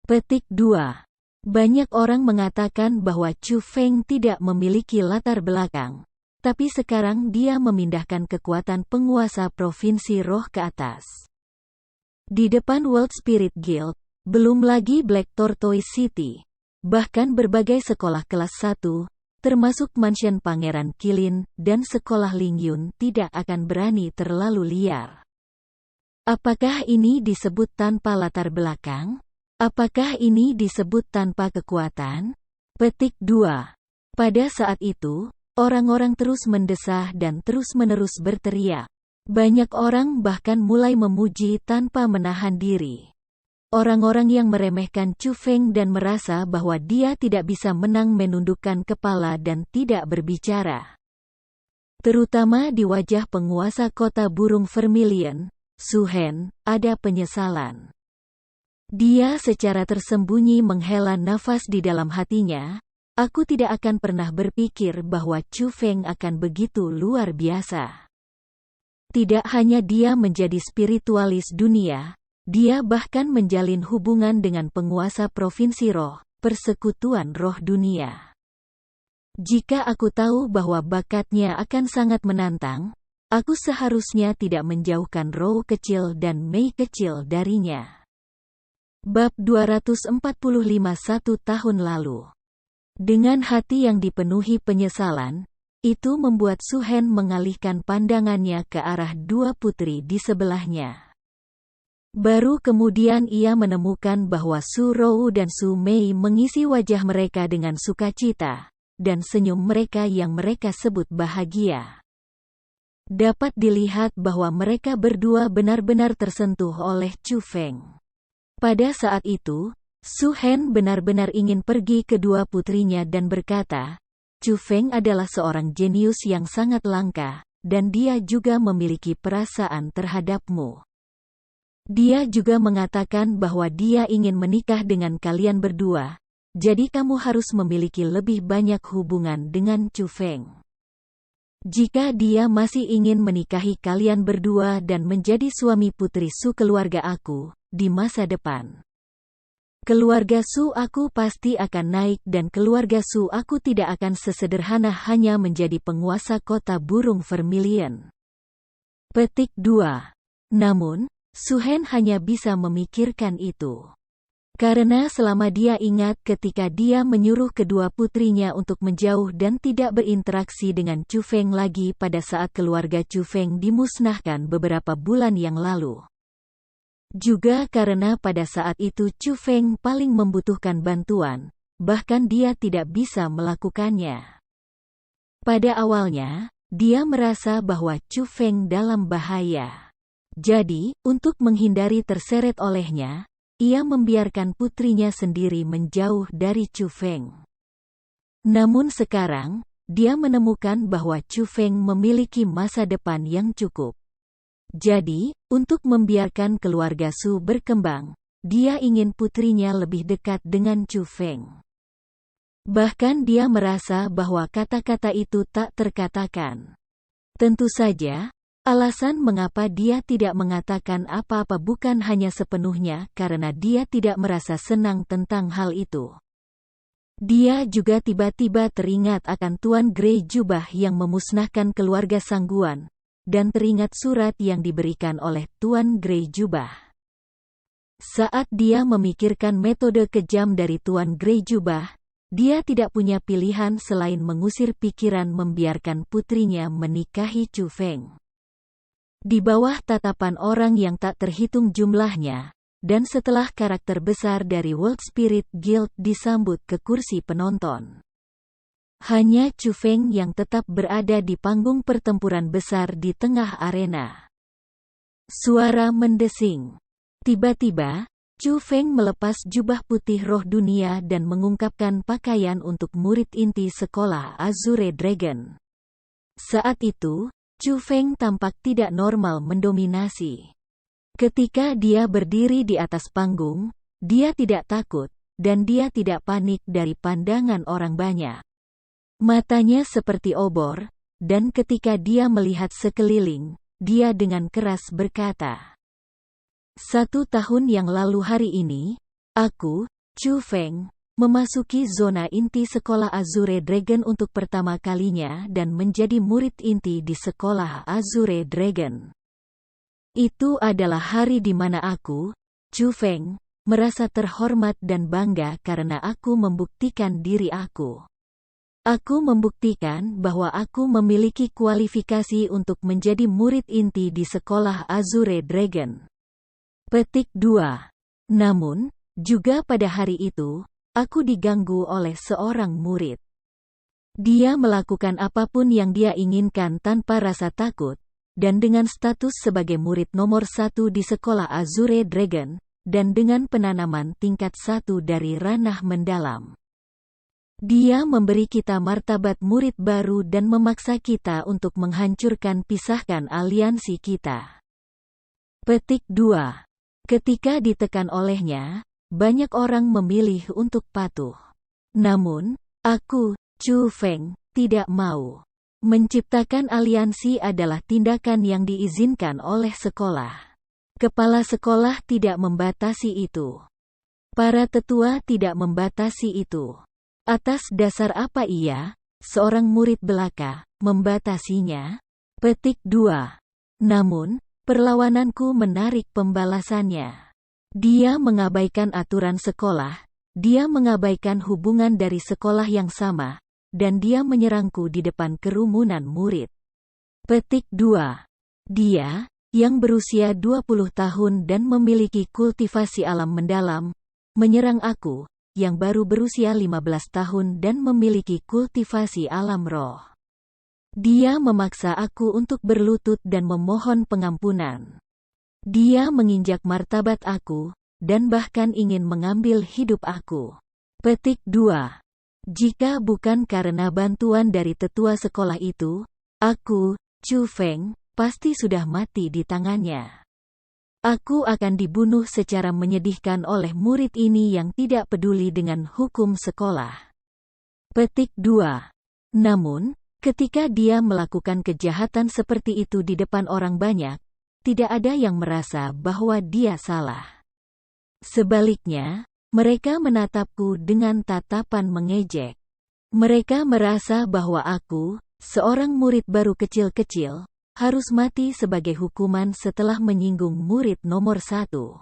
Speaker 1: Petik 2. Banyak orang mengatakan bahwa Chu Feng tidak memiliki latar belakang, tapi sekarang dia memindahkan kekuatan penguasa provinsi roh ke atas. Di depan World Spirit Guild, belum lagi Black Tortoise City, bahkan berbagai sekolah kelas 1, termasuk Mansion Pangeran Qilin dan sekolah Lingyun tidak akan berani terlalu liar. Apakah ini disebut tanpa latar belakang? Apakah ini disebut tanpa kekuatan? Petik 2. Pada saat itu, orang-orang terus mendesah dan terus-menerus berteriak. Banyak orang bahkan mulai memuji tanpa menahan diri. Orang-orang yang meremehkan Chu Feng dan merasa bahwa dia tidak bisa menang menundukkan kepala dan tidak berbicara. Terutama di wajah penguasa kota burung Vermilion, Su Hen, ada penyesalan. Dia secara tersembunyi menghela nafas di dalam hatinya. Aku tidak akan pernah berpikir bahwa Chu Feng akan begitu luar biasa. Tidak hanya dia menjadi spiritualis dunia, dia bahkan menjalin hubungan dengan penguasa provinsi roh, Persekutuan Roh Dunia. Jika aku tahu bahwa bakatnya akan sangat menantang, aku seharusnya tidak menjauhkan Rou kecil dan Mei kecil darinya. Bab 245 1 tahun lalu. Dengan hati yang dipenuhi penyesalan, itu membuat Su Hen mengalihkan pandangannya ke arah 2 putri di sebelahnya. Baru kemudian ia menemukan bahwa Su Rou dan Su Mei mengisi wajah mereka dengan sukacita, dan senyum mereka yang mereka sebut bahagia. Dapat dilihat bahwa mereka berdua benar-benar tersentuh oleh Chu Feng. Pada saat itu, Su Hen benar-benar ingin pergi ke 2 putrinya dan berkata, Chu Feng adalah seorang jenius yang sangat langka, dan dia juga memiliki perasaan terhadapmu. Dia juga mengatakan bahwa dia ingin menikah dengan kalian berdua, jadi kamu harus memiliki lebih banyak hubungan dengan Chu Feng. Jika dia masih ingin menikahi kalian berdua dan menjadi suami putri Su keluarga aku, di masa depan. Keluarga Su aku pasti akan naik dan keluarga Su aku tidak akan sesederhana hanya menjadi penguasa kota burung Vermilion. Petik 2. Namun, Su Hen hanya bisa memikirkan itu. Karena selama dia ingat ketika dia menyuruh kedua putrinya untuk menjauh dan tidak berinteraksi dengan Chu Feng lagi pada saat keluarga Chu Feng dimusnahkan beberapa bulan yang lalu. Juga karena pada saat itu Chu Feng paling membutuhkan bantuan, bahkan dia tidak bisa melakukannya. Pada awalnya, dia merasa bahwa Chu Feng dalam bahaya. Jadi, untuk menghindari terseret olehnya, ia membiarkan putrinya sendiri menjauh dari Chu Feng. Namun sekarang, dia menemukan bahwa Chu Feng memiliki masa depan yang cukup. Jadi, untuk membiarkan keluarga Su berkembang, dia ingin putrinya lebih dekat dengan Chu Feng. Bahkan dia merasa bahwa kata-kata itu tak terkatakan. Tentu saja, Alasan mengapa dia tidak mengatakan apa-apa bukan hanya sepenuhnya karena dia tidak merasa senang tentang hal itu. Dia juga tiba-tiba teringat akan Tuan Grey Jubah yang memusnahkan keluarga Sangguan, dan teringat surat yang diberikan oleh Tuan Grey Jubah. Saat dia memikirkan metode kejam dari Tuan Grey Jubah, dia tidak punya pilihan selain mengusir pikiran membiarkan putrinya menikahi Chu Feng. Di bawah tatapan orang yang tak terhitung jumlahnya, dan setelah karakter besar dari World Spirit Guild disambut ke kursi penonton. Hanya Chu Feng yang tetap berada di panggung pertempuran besar di tengah arena. Suara mendesing. Tiba-tiba, Chu Feng melepas jubah putih roh dunia dan mengungkapkan pakaian untuk murid inti sekolah Azure Dragon. Saat itu, Chu Feng tampak tidak normal mendominasi. Ketika dia berdiri di atas panggung, dia tidak takut, dan dia tidak panik dari pandangan orang banyak. Matanya seperti obor, dan ketika dia melihat sekeliling, dia dengan keras berkata, "1 tahun yang lalu hari ini, aku, Chu Feng, memasuki zona inti sekolah Azure Dragon untuk pertama kalinya dan menjadi murid inti di sekolah Azure Dragon. Itu adalah hari di mana aku, Chu Feng, merasa terhormat dan bangga karena aku membuktikan diri aku. Aku membuktikan bahwa aku memiliki kualifikasi untuk menjadi murid inti di sekolah Azure Dragon." Petik 2. Namun, juga pada hari itu, aku diganggu oleh seorang murid. Dia melakukan apapun yang dia inginkan tanpa rasa takut, dan dengan status sebagai murid nomor 1 di sekolah Azure Dragon, dan dengan penanaman tingkat 1 dari ranah mendalam. Dia memberi kita martabat murid baru dan memaksa kita untuk menghancurkan pisahkan aliansi kita. Petik 2. Ketika ditekan olehnya, banyak orang memilih untuk patuh. Namun, aku, Chu Feng, tidak mau. Menciptakan aliansi adalah tindakan yang diizinkan oleh sekolah. Kepala sekolah tidak membatasi itu. Para tetua tidak membatasi itu. Atas dasar apa ia, seorang murid belaka, membatasinya? Petik 2. Namun, perlawananku menarik pembalasannya. Dia mengabaikan aturan sekolah, dia mengabaikan hubungan dari sekolah yang sama, dan dia menyerangku di depan kerumunan murid. Petik 2. Dia, yang berusia 20 tahun dan memiliki kultivasi alam mendalam, menyerang aku, yang baru berusia 15 tahun dan memiliki kultivasi alam roh. Dia memaksa aku untuk berlutut dan memohon pengampunan. Dia menginjak martabat aku, dan bahkan ingin mengambil hidup aku. Petik 2. Jika bukan karena bantuan dari tetua sekolah itu, aku, Chu Feng, pasti sudah mati di tangannya. Aku akan dibunuh secara menyedihkan oleh murid ini yang tidak peduli dengan hukum sekolah. Petik 2. Namun, ketika dia melakukan kejahatan seperti itu di depan orang banyak, tidak ada yang merasa bahwa dia salah. Sebaliknya, mereka menatapku dengan tatapan mengejek. Mereka merasa bahwa aku, seorang murid baru kecil-kecil, harus mati sebagai hukuman setelah menyinggung murid nomor 1.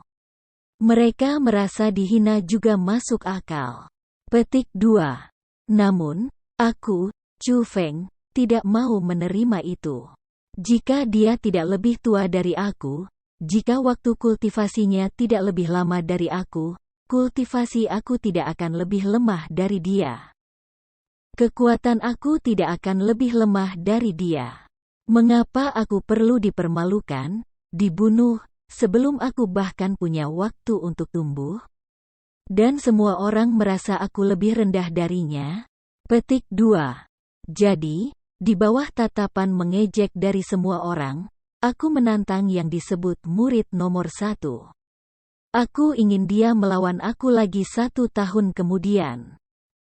Speaker 1: Mereka merasa dihina juga masuk akal. Petik 2. Namun, aku, Chu Feng, tidak mau menerima itu. Jika dia tidak lebih tua dari aku, jika waktu kultivasinya tidak lebih lama dari aku, kultivasi aku tidak akan lebih lemah dari dia. Kekuatan aku tidak akan lebih lemah dari dia. Mengapa aku perlu dipermalukan, dibunuh, sebelum aku bahkan punya waktu untuk tumbuh? Dan semua orang merasa aku lebih rendah darinya? Petik 2. Jadi, di bawah tatapan mengejek dari semua orang, aku menantang yang disebut murid nomor 1. Aku ingin dia melawan aku lagi 1 tahun kemudian.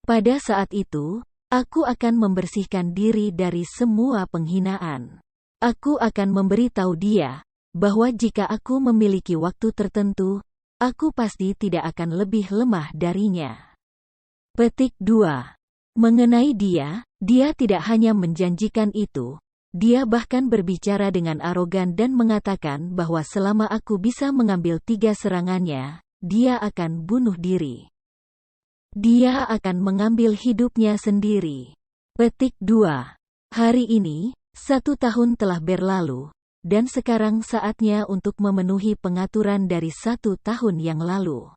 Speaker 1: Pada saat itu, aku akan membersihkan diri dari semua penghinaan. Aku akan memberitahu dia bahwa jika aku memiliki waktu tertentu, aku pasti tidak akan lebih lemah darinya. Petik 2. Mengenai dia tidak hanya menjanjikan itu, dia bahkan berbicara dengan arogan dan mengatakan bahwa selama aku bisa mengambil 3 serangannya, dia akan bunuh diri. Dia akan mengambil hidupnya sendiri. Petik 2. Hari ini, 1 tahun telah berlalu, dan sekarang saatnya untuk memenuhi pengaturan dari 1 tahun yang lalu.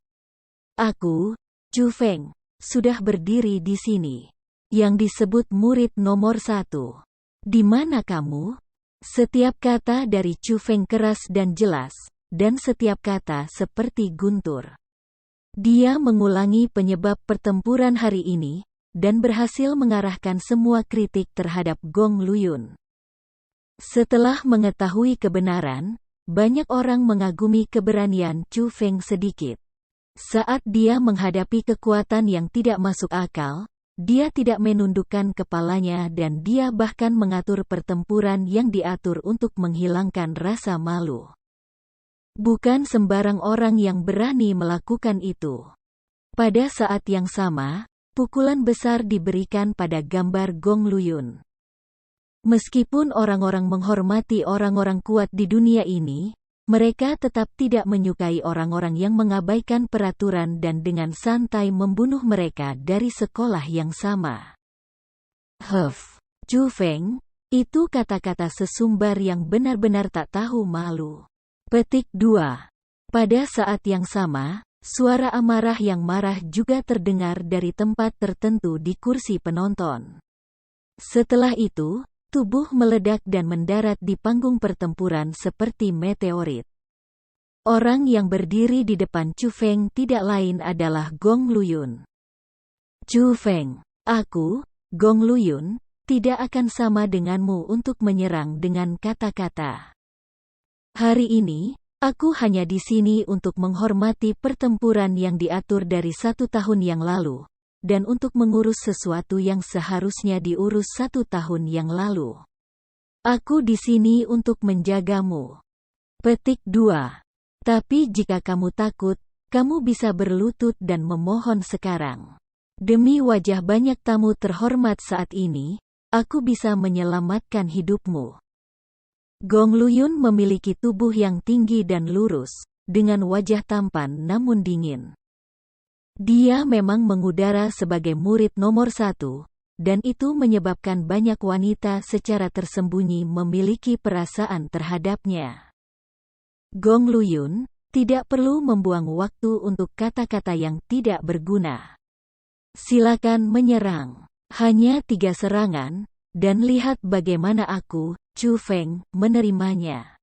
Speaker 1: Aku, Chu Feng, sudah berdiri di sini. Yang disebut murid nomor 1. Di mana kamu? Setiap kata dari Chu Feng keras dan jelas, dan setiap kata seperti guntur. Dia mengulangi penyebab pertempuran hari ini, dan berhasil mengarahkan semua kritik terhadap Gong Luyun. Setelah mengetahui kebenaran, banyak orang mengagumi keberanian Chu Feng sedikit. Saat dia menghadapi kekuatan yang tidak masuk akal, dia tidak menundukkan kepalanya dan dia bahkan mengatur pertempuran yang diatur untuk menghilangkan rasa malu. Bukan sembarang orang yang berani melakukan itu. Pada saat yang sama, pukulan besar diberikan pada gambar Gong Luyun. Meskipun orang-orang menghormati orang-orang kuat di dunia ini, mereka tetap tidak menyukai orang-orang yang mengabaikan peraturan dan dengan santai membunuh mereka dari sekolah yang sama. Chu Feng, itu kata-kata sesumbar yang benar-benar tak tahu malu. Petik 2. Pada saat yang sama, suara amarah yang marah juga terdengar dari tempat tertentu di kursi penonton. Setelah itu, tubuh meledak dan mendarat di panggung pertempuran seperti meteorit. Orang yang berdiri di depan Chu Feng tidak lain adalah Gong Luyun. Chu Feng, aku, Gong Luyun, tidak akan sama denganmu untuk menyerang dengan kata-kata. Hari ini, aku hanya di sini untuk menghormati pertempuran yang diatur dari 1 tahun yang lalu, dan untuk mengurus sesuatu yang seharusnya diurus 1 tahun yang lalu. Aku di sini untuk menjagamu. Petik 2. Tapi jika kamu takut, kamu bisa berlutut dan memohon sekarang. Demi wajah banyak tamu terhormat saat ini, aku bisa menyelamatkan hidupmu. Gong Luyun memiliki tubuh yang tinggi dan lurus, dengan wajah tampan namun dingin. Dia memang mengudara sebagai murid nomor 1, dan itu menyebabkan banyak wanita secara tersembunyi memiliki perasaan terhadapnya. Gong Luyun tidak perlu membuang waktu untuk kata-kata yang tidak berguna. Silakan menyerang. Hanya 3 serangan, dan lihat bagaimana aku, Chu Feng, menerimanya.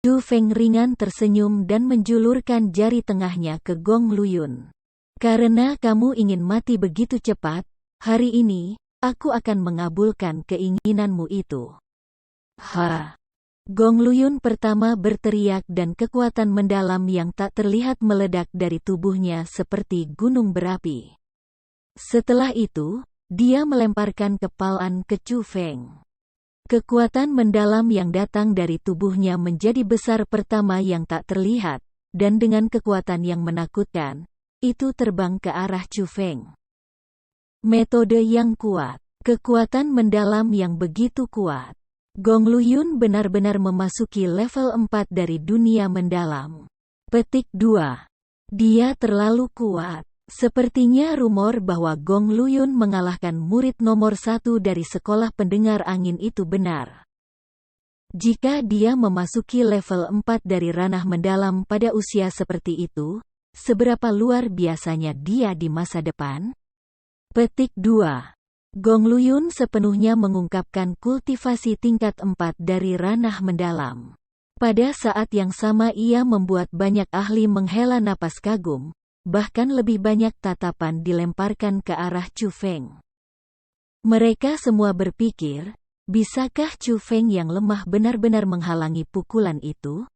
Speaker 1: Chu Feng ringan tersenyum dan menjulurkan jari tengahnya ke Gong Luyun. Karena kamu ingin mati begitu cepat, hari ini, aku akan mengabulkan keinginanmu itu. Gong Luyun pertama berteriak dan kekuatan mendalam yang tak terlihat meledak dari tubuhnya seperti gunung berapi. Setelah itu, dia melemparkan kepalan ke Chu Feng. Kekuatan mendalam yang datang dari tubuhnya menjadi besar pertama yang tak terlihat, dan dengan kekuatan yang menakutkan, itu terbang ke arah Chu Feng. Metode yang kuat. Kekuatan mendalam yang begitu kuat. Gong Luyun benar-benar memasuki level 4 dari dunia mendalam. Petik 2. Dia terlalu kuat. Sepertinya rumor bahwa Gong Luyun mengalahkan murid nomor 1 dari sekolah pendengar angin itu benar. Jika dia memasuki level 4 dari ranah mendalam pada usia seperti itu, seberapa luar biasanya dia di masa depan? Petik 2. Gong Luyun sepenuhnya mengungkapkan kultivasi tingkat 4 dari ranah mendalam. Pada saat yang sama ia membuat banyak ahli menghela napas kagum, bahkan lebih banyak tatapan dilemparkan ke arah Chu Feng. Mereka semua berpikir, bisakah Chu Feng yang lemah benar-benar menghalangi pukulan itu?